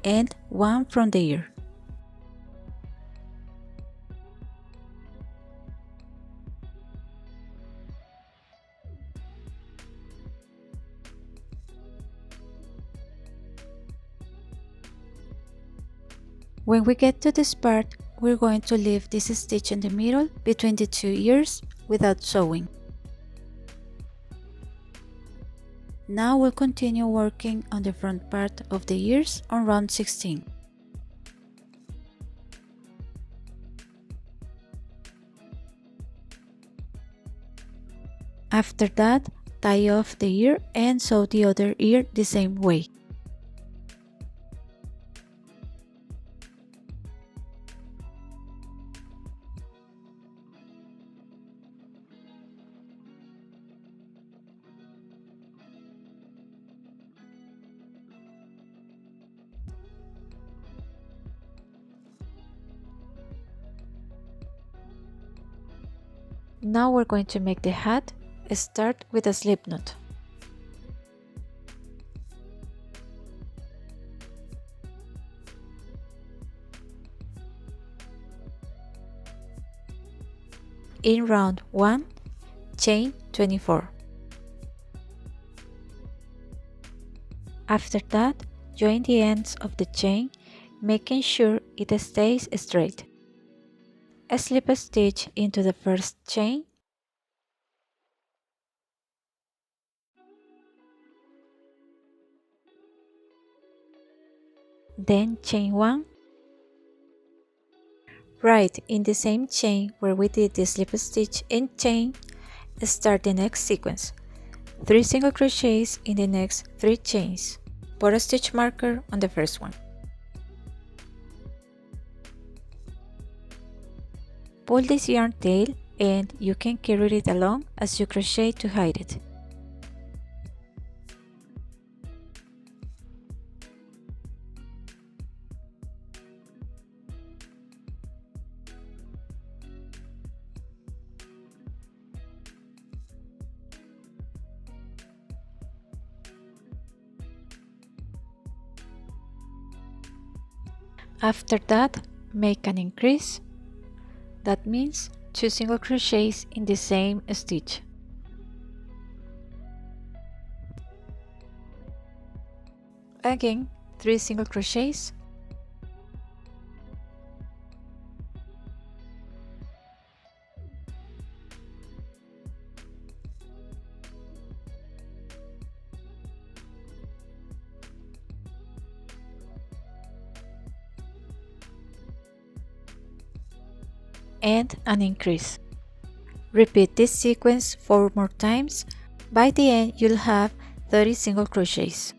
S1: and one from the ear. When we get to this part, we're going to leave this stitch in the middle between the 2 ears without sewing. Now we'll continue working on the front part of the ears on round 16. After that, tie off the ear and sew the other ear the same way. Now we're going to make the hat. Start with a slip knot. In round 1, chain 24. After that, join the ends of the chain, making sure it stays straight. Slip a stitch into the first chain, then chain 1. Right in the same chain where we did the slip stitch and chain, start the next sequence. 3 single crochets in the next 3 chains. Put a stitch marker on the first one. Pull this yarn tail and you can carry it along as you crochet to hide it. After that, make an increase. That means 2 single crochets in the same stitch. Again, 3 single crochets. And an increase. Repeat this sequence 4 more times. By the end, you'll have 30 single crochets.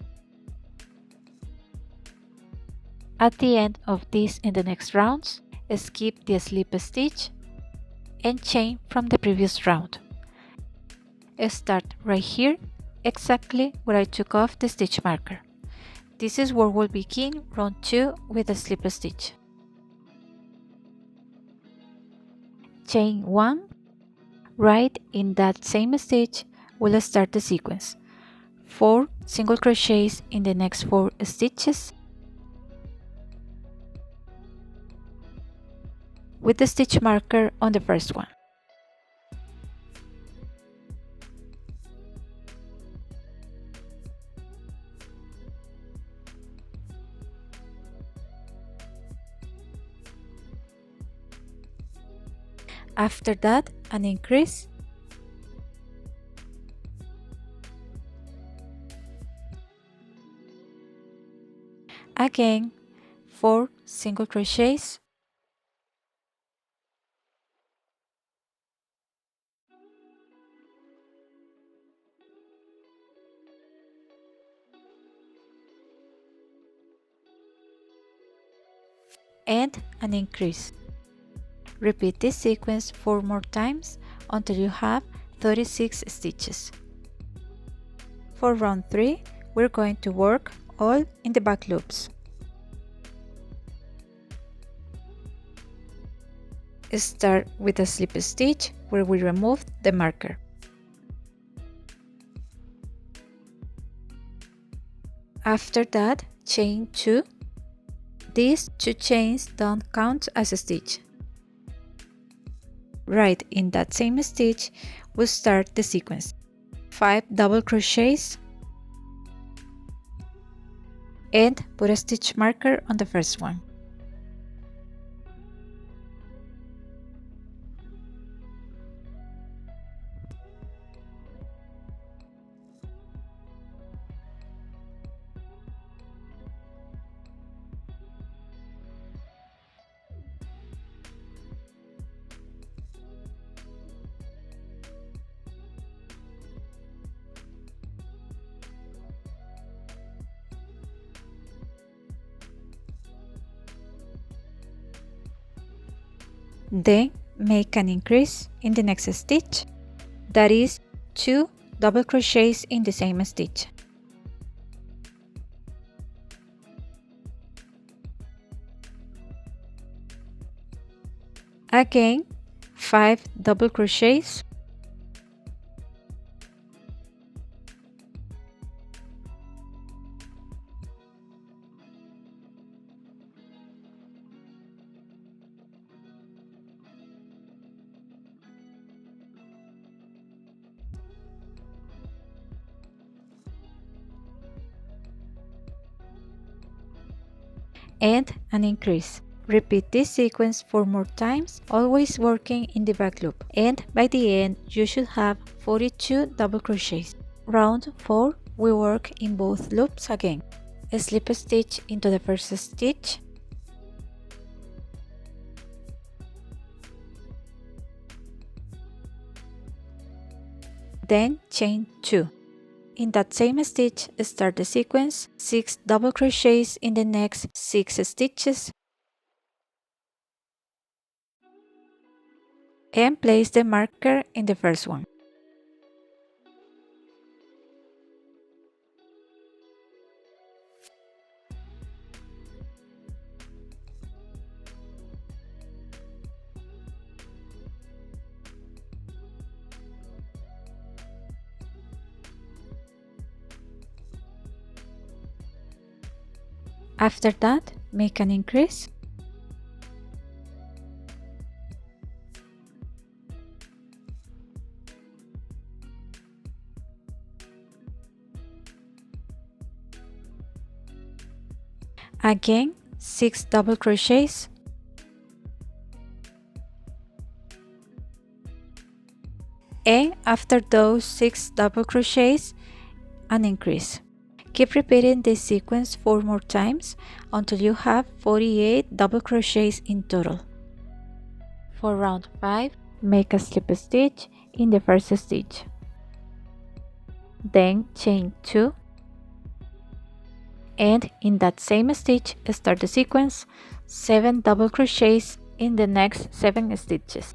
S1: At the end of this and the next rounds, skip the slip stitch and chain from the previous round. Start right here, exactly where I took off the stitch marker. This is where we'll begin round 2 with a slip stitch. Chain 1, right in that same stitch we'll start the sequence. 4 single crochets in the next 4 stitches with the stitch marker on the first one. After that, an increase, Again, 4 single crochets, and an increase. Repeat this sequence 4 more times until you have 36 stitches. For round 3, we're going to work all in the back loops. Start with a slip stitch where we remove the marker. After that, chain 2. These 2 chains don't count as a stitch. Right in that same stitch, we'll start the sequence. 5 double crochets and put a stitch marker on the first one. Then make an increase in the next stitch, that is 2 double crochets in the same stitch. Again, 5 double crochets, and an increase. Repeat this sequence 4 more times, always working in the back loop, and by the end you should have 42 double crochets. Round 4, we work in both loops again. Slip a stitch into the first stitch, then chain 2. In that same stitch, start the sequence, 6 double crochets in the next 6 stitches, and place the marker in the first one. After that, make an increase, again 6 double crochets, and after those 6 double crochets, an increase. Keep repeating this sequence 4 more times until you have 48 double crochets in total. For round 5, make a slip stitch in the first stitch, then chain 2, and in that same stitch start the sequence, 7 double crochets in the next 7 stitches.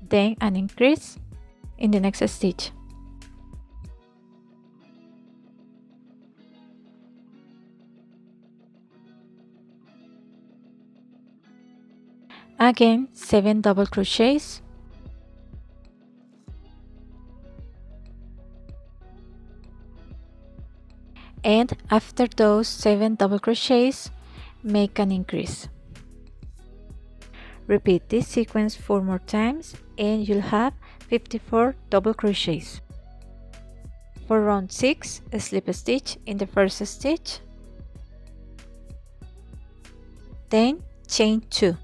S1: Then an increase in the next stitch. Again 7 double crochets, And after those 7 double crochets, make an increase. Repeat this sequence 4 more times and you'll have 54 double crochets. For round 6, slip a stitch in the first stitch, then chain 2.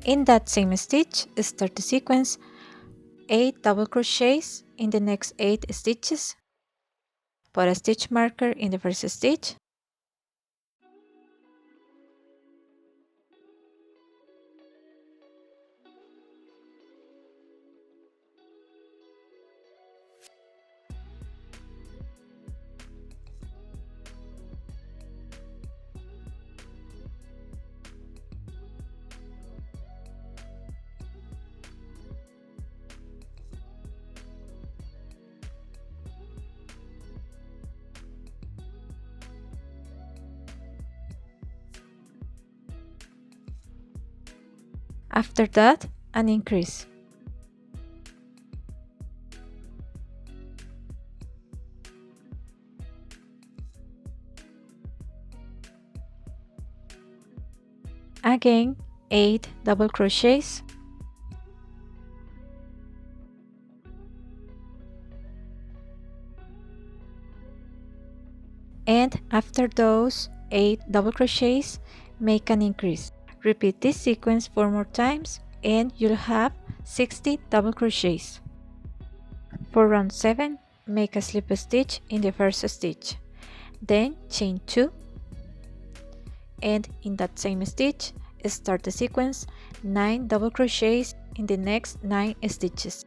S1: In that same stitch, start the sequence 8 double crochets in the next 8 stitches. Put a stitch marker in the first stitch, after that an increase. Again 8 double crochets, and after those 8 double crochets, make an increase. Repeat this sequence 4 more times and you'll have 60 double crochets. For round 7, make a slip stitch in the first stitch, then chain 2, and in that same stitch, start the sequence 9 double crochets in the next 9 stitches.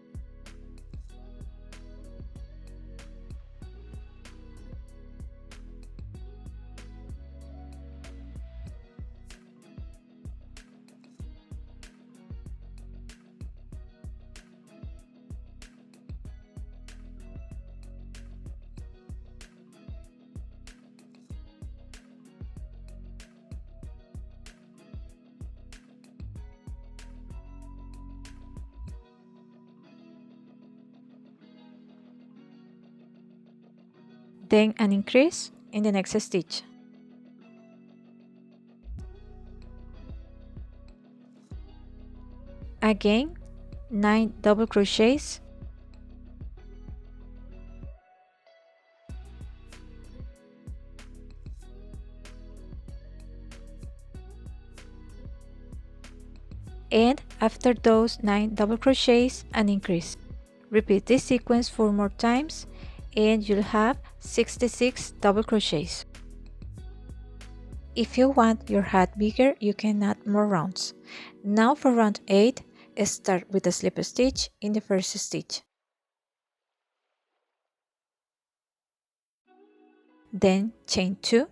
S1: Then an increase in the next stitch. Again 9 double crochets, and after those 9 double crochets an increase. Repeat this sequence 4 more times and you'll have 66 double crochets. If you want your hat bigger, you can add more rounds. Now for round 8, start with a slip stitch in the first stitch, then chain 2,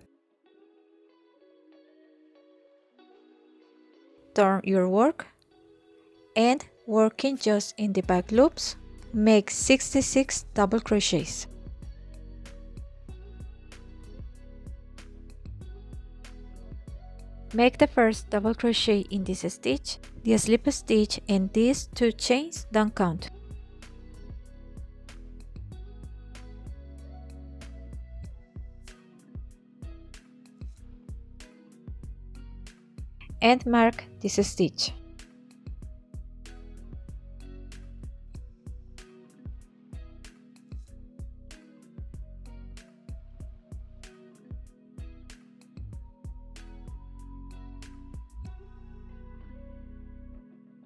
S1: turn your work, and working just in the back loops, make 66 double crochets. Make the first double crochet in this stitch, the slip stitch, and these 2 chains don't count. And mark this stitch.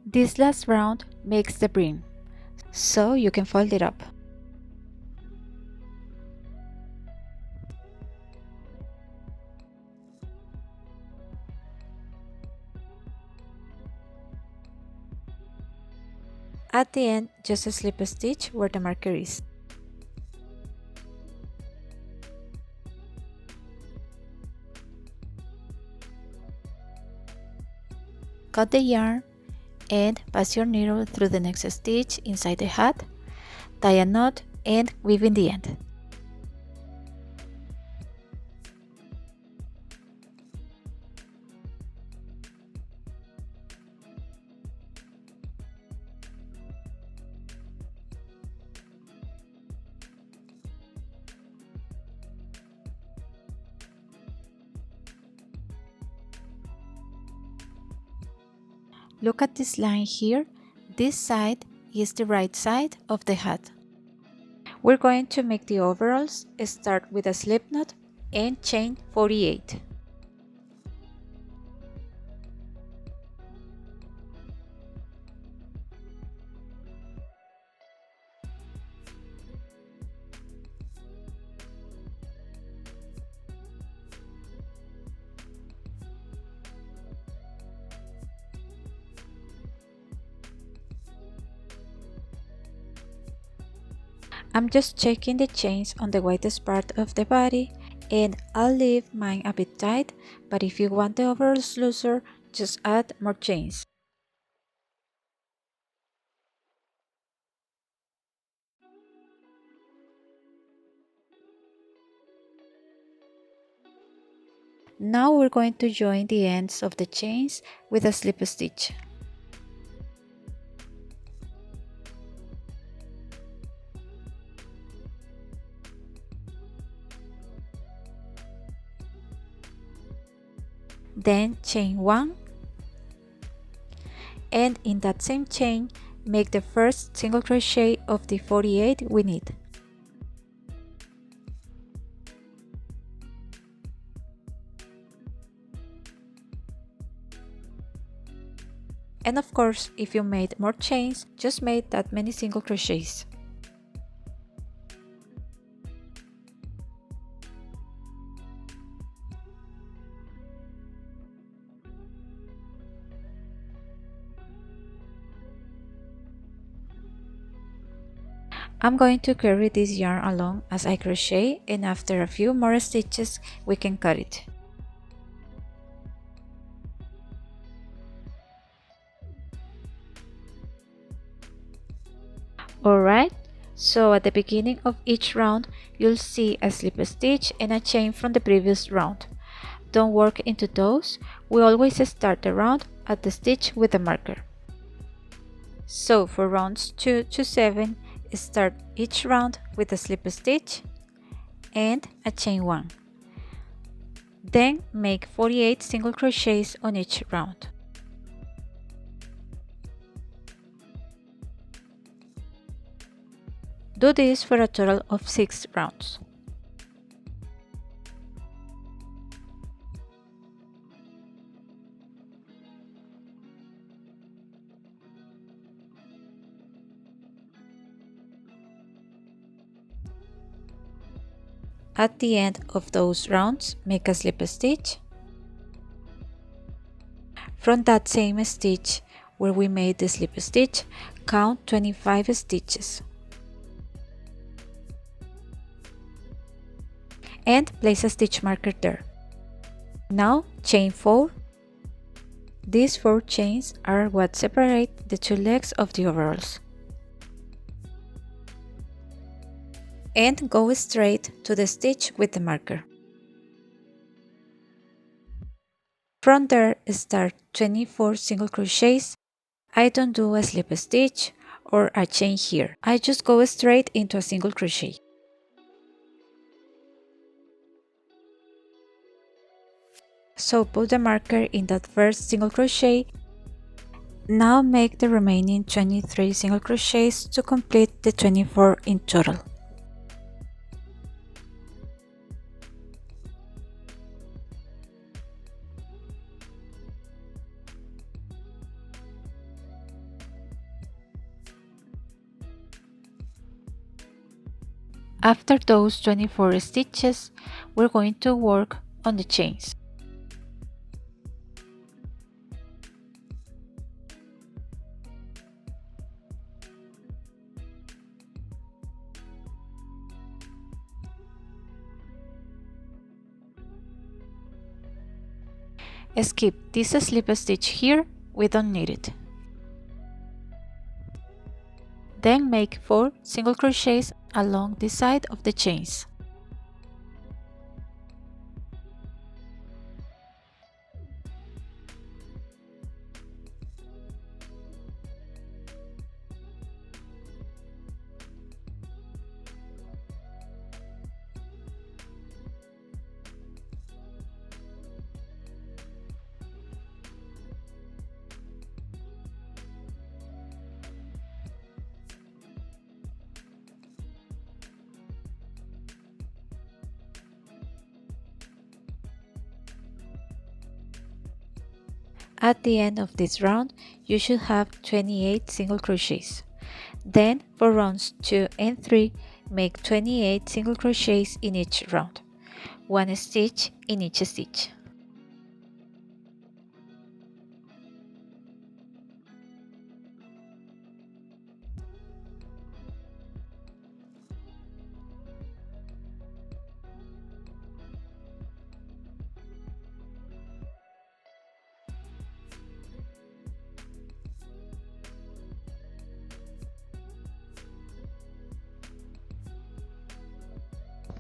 S1: This last round makes the brim, so you can fold it up. At the end, just slip a stitch where the marker is. Cut the yarn and pass your needle through the next stitch inside the hat, tie a knot and weave in the end. Look at this line here. This side is the right side of the hat. We're going to make the overalls. Start with a slip knot and chain 48. I'm just checking the chains on the widest part of the body, and I'll leave mine a bit tight, but if you want the overalls looser, just add more chains. Now we're going to join the ends of the chains with a slip stitch. Then chain 1, and in that same chain make the first single crochet of the 48 we need. And of course, if you made more chains, just make that many single crochets. I'm going to carry this yarn along as I crochet, and after a few more stitches we can cut it. Alright, so at the beginning of each round you'll see a slip stitch and a chain from the previous round. Don't work into those, we always start the round at the stitch with the marker. So for rounds 2 to 7, start each round with a slip stitch and a chain 1. Then make 48 single crochets on each round. Do this for a total of 6 rounds. At the end of those rounds, make a slip stitch. From that same stitch where we made the slip stitch, count 25 stitches. And place a stitch marker there. Now chain 4. These 4 chains are what separate the 2 legs of the overalls. And go straight to the stitch with the marker. From there, start 24 single crochets. I don't do a slip stitch or a chain here. I just go straight into a single crochet. So put the marker in that first single crochet. Now make the remaining 23 single crochets to complete the 24 in total. After those 24 stitches, we're going to work on the chains. Skip this slip stitch here, we don't need it. Then make 4 single crochets along the side of the chains. At the end of this round, you should have 28 single crochets. Then for rounds 2 and 3, make 28 single crochets in each round, 1 stitch in each stitch.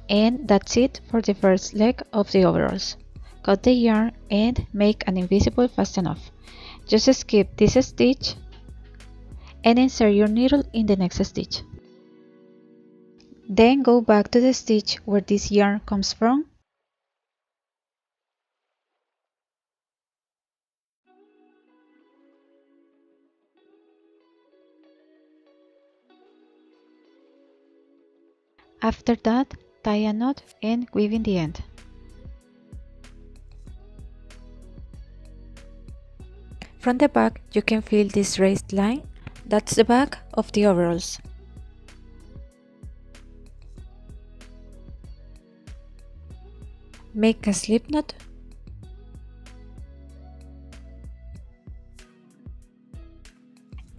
S1: And that's it for the first leg of the overalls. Cut the yarn and make an invisible fast enough. Just skip this stitch and insert your needle in the next stitch. Then go back to the stitch where this yarn comes from . After that, tie a knot and weave in the end. From the back, you can feel this raised line. That's the back of the overalls. Make a slip knot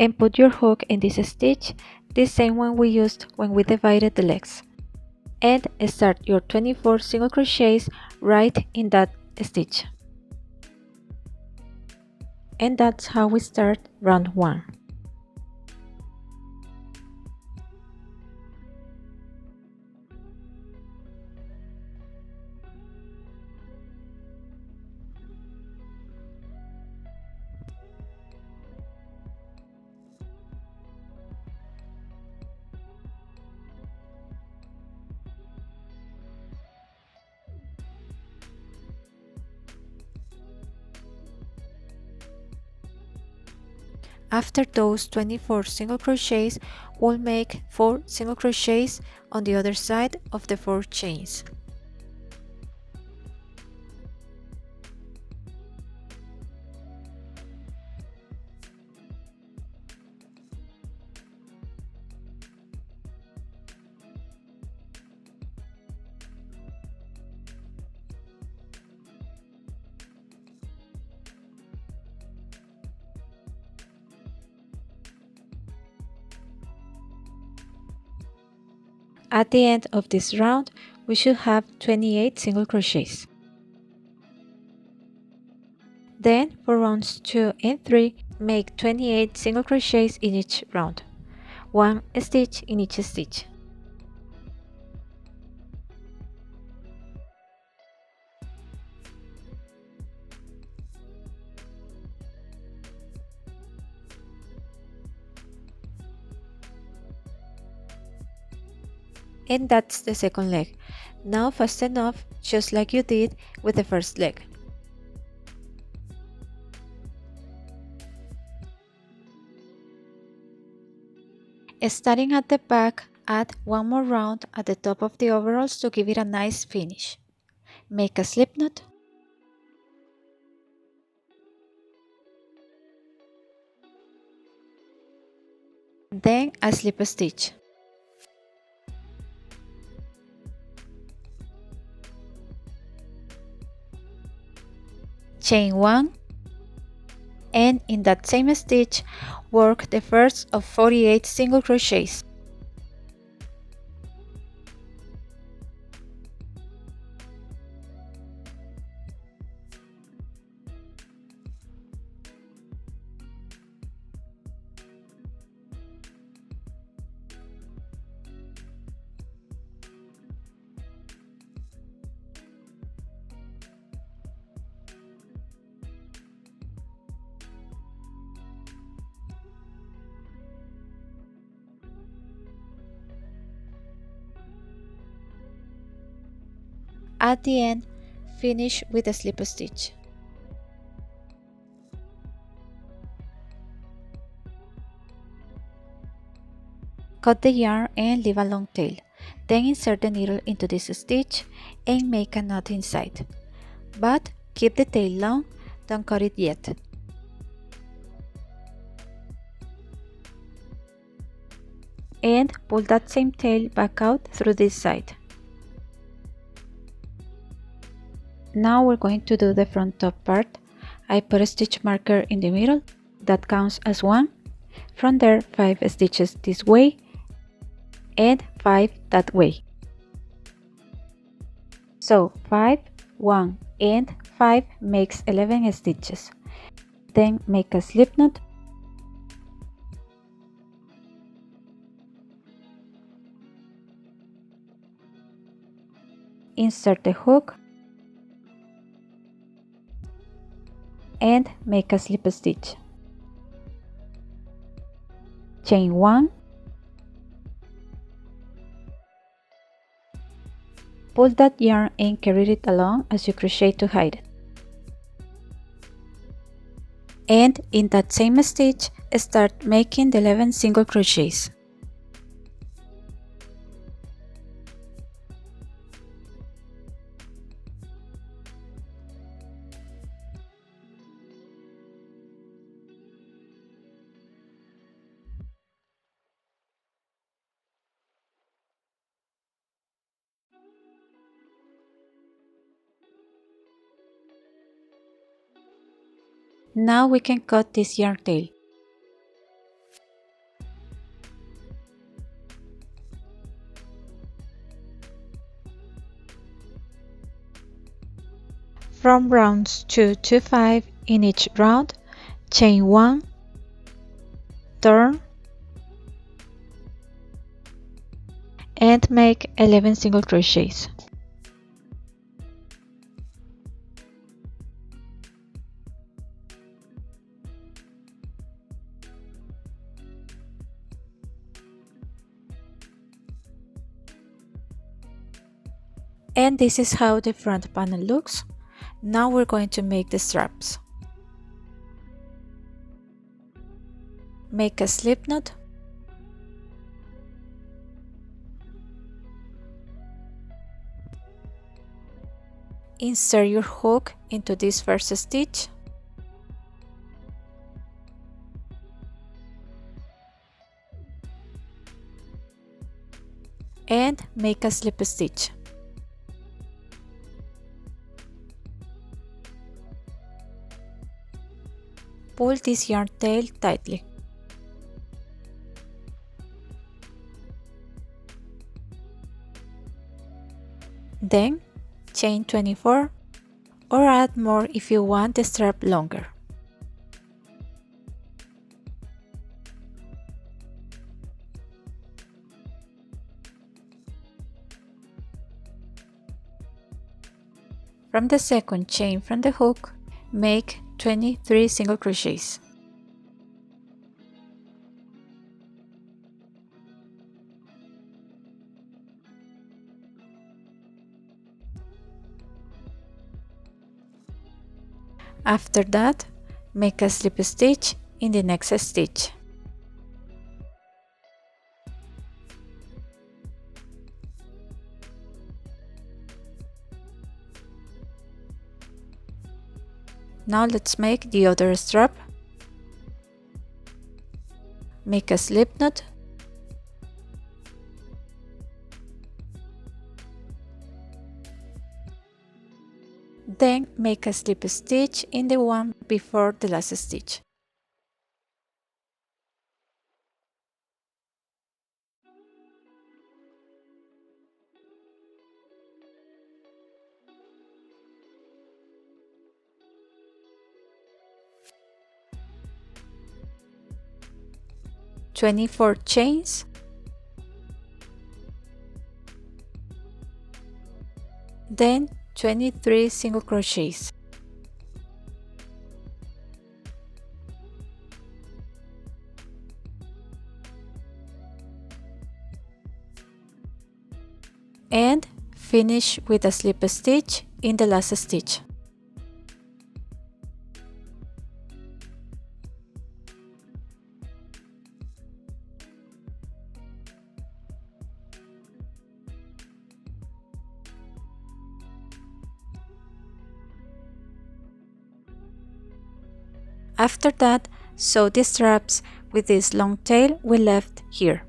S1: and put your hook in this stitch, the same one we used when we divided the legs, and start your 24 single crochets right in that stitch. And that's how we start round 1. After those 24 single crochets, we'll make 4 single crochets on the other side of the 4 chains. At the end of this round, we should have 28 single crochets. Then for rounds 2 and 3, make 28 single crochets in each round, 1 stitch in each stitch. And that's the second leg. Now fasten off just like you did with the first leg. Starting at the back, add one more round at the top of the overalls to give it a nice finish. Make a slip knot. Then a slip stitch. Chain 1, and in that same stitch work the first of 48 single crochets. At the end, finish with a slip stitch. Cut the yarn and leave a long tail. Then insert the needle into this stitch and make a knot inside. But keep the tail long, don't cut it yet. and pull that same tail back out through this side. Now we're going to do the front top part. I put a stitch marker in the middle that counts as 1. From there 5 stitches this way and 5 that way. So 5, 1 and 5 makes 11 stitches. Then make a slip knot. Insert the hook and make a slip stitch. Chain 1, pull that yarn and carry it along as you crochet to hide it. And in that same stitch, start making the 11 single crochets. Now we can cut this yarn tail. From rounds 2 to 5 in each round, chain 1, turn, and make 11 single crochets. And this is how the front panel looks. Now we're going to make the straps. Make a slip knot. Insert your hook into this first stitch. And make a slip stitch. Pull this yarn tail tightly. Then chain 24 or add more if you want the strap longer. From the second chain from the hook, make 23 single crochets. After that, make a slip stitch in the next stitch. Now let's make the other strap. Make a slip knot. Then make a slip stitch in the one before the last stitch. "24 chains, then 23 single crochets. And finish with a slip stitch in the last stitch. After that, sew the straps with this long tail we left here.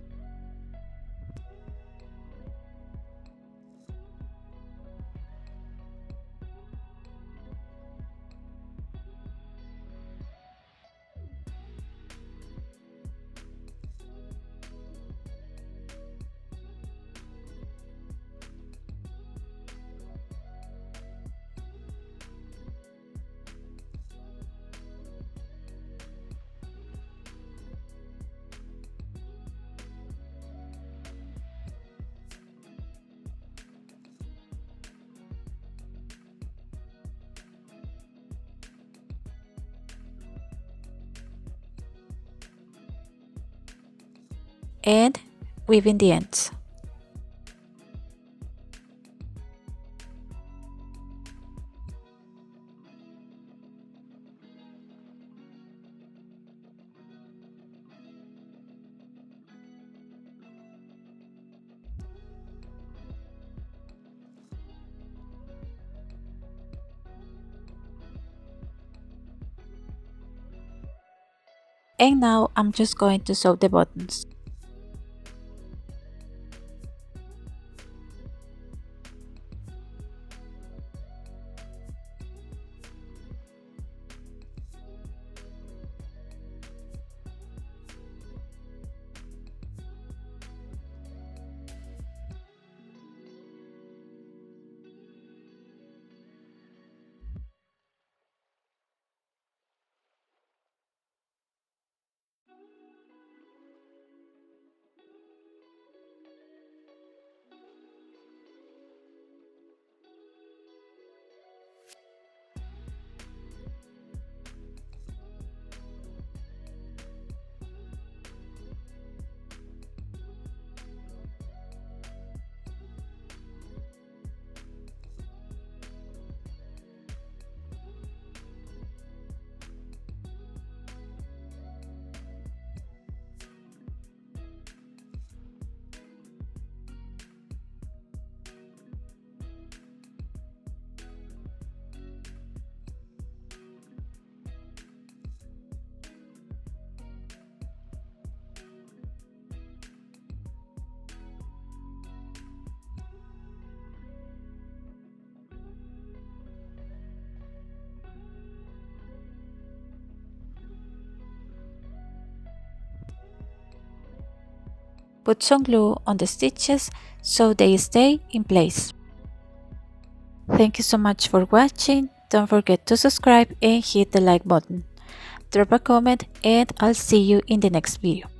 S1: and weaving the ends. And now I'm just going to sew the buttons. Put some glue on the stitches so they stay in place. Thank you so much for watching. Don't forget to subscribe and hit the like button. Drop a comment and I'll see you in the next video.